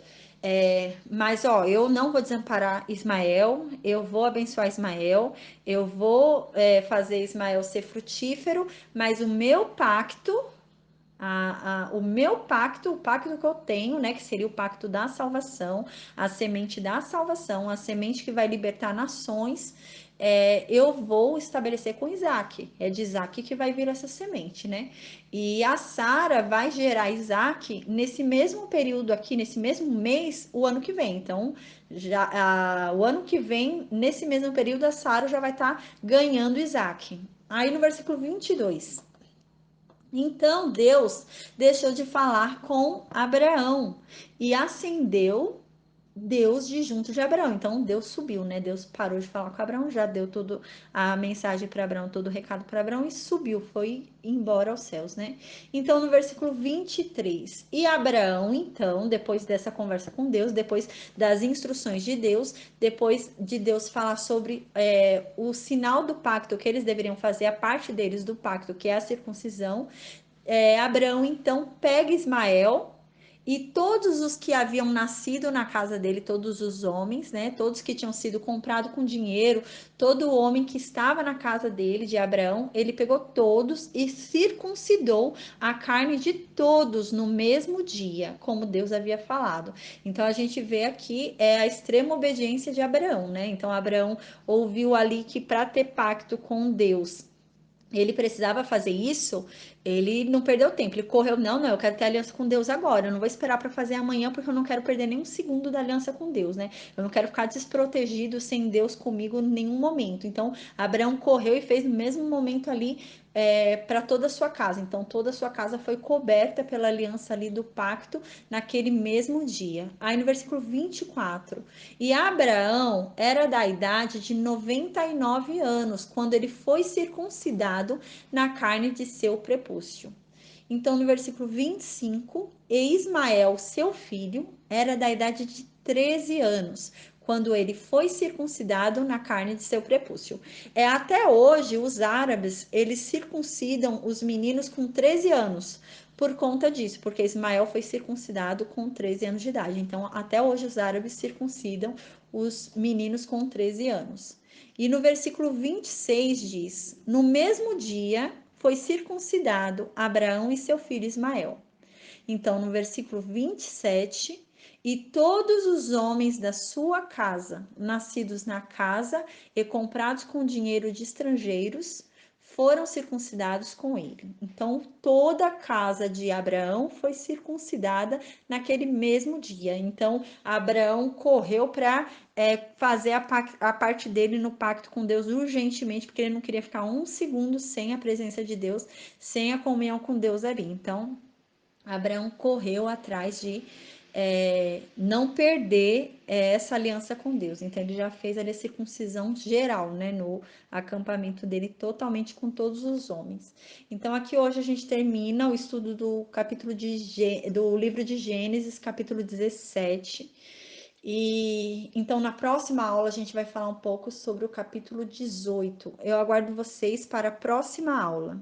mas ó, eu não vou desamparar Ismael, eu vou abençoar Ismael, eu vou fazer Ismael ser frutífero, mas o meu pacto o meu pacto, o pacto que eu tenho, né, que seria o pacto da salvação, a semente da salvação, a semente que vai libertar nações, eu vou estabelecer com Isaac. É de Isaac que vai vir essa semente, né? E a Sara vai gerar Isaac nesse mesmo período aqui, nesse mesmo mês, o ano que vem. Então, o ano que vem, nesse mesmo período, a Sara já vai estar ganhando Isaac. Aí no versículo 22. Então Deus deixou de falar com Abraão e acendeu Deus de junto de Abraão. Então Deus subiu, né? Deus parou de falar com Abraão, já deu toda a mensagem para Abraão, todo o recado para Abraão e subiu, foi embora aos céus, né? Então no versículo 23, e Abraão, então, depois dessa conversa com Deus, depois das instruções de Deus, depois de Deus falar sobre o sinal do pacto que eles deveriam fazer, a parte deles do pacto, que é a circuncisão, Abraão então pega Ismael e todos os que haviam nascido na casa dele, todos os homens, né? Todos que tinham sido comprados com dinheiro, todo homem que estava na casa dele, de Abraão, ele pegou todos e circuncidou a carne de todos no mesmo dia, como Deus havia falado. Então a gente vê aqui a extrema obediência de Abraão, né? Então Abraão ouviu ali que para ter pacto com Deus ele precisava fazer isso, ele não perdeu tempo, ele correu, não, eu quero ter aliança com Deus agora, eu não vou esperar para fazer amanhã porque eu não quero perder nenhum segundo da aliança com Deus, né? Eu não quero ficar desprotegido sem Deus comigo em nenhum momento. Então, Abraão correu e fez no mesmo momento ali para toda a sua casa. Então, toda a sua casa foi coberta pela aliança ali do pacto naquele mesmo dia. Aí no versículo 24, e Abraão era da idade de 99 anos quando ele foi circuncidado na carne de seu prepúcio. Então, no versículo 25, e Ismael, seu filho, era da idade de 13 anos, quando ele foi circuncidado na carne de seu prepúcio. Até hoje, os árabes, eles circuncidam os meninos com 13 anos, por conta disso, porque Ismael foi circuncidado com 13 anos de idade. Então, até hoje, os árabes circuncidam os meninos com 13 anos. E no versículo 26 diz: no mesmo dia foi circuncidado Abraão e seu filho Ismael. Então, no versículo 27, e todos os homens da sua casa, nascidos na casa e comprados com dinheiro de estrangeiros, foram circuncidados com ele. Então, toda a casa de Abraão foi circuncidada naquele mesmo dia. Então, Abraão correu para fazer a parte dele no pacto com Deus urgentemente, porque ele não queria ficar um segundo sem a presença de Deus, sem a comunhão com Deus ali. Então, Abraão correu atrás de não perder essa aliança com Deus. Então ele já fez ali a circuncisão geral, né, no acampamento dele, totalmente com todos os homens. Então aqui hoje a gente termina o estudo do capítulo do livro de Gênesis, capítulo 17. E então na próxima aula a gente vai falar um pouco sobre o capítulo 18. Eu aguardo vocês para a próxima aula.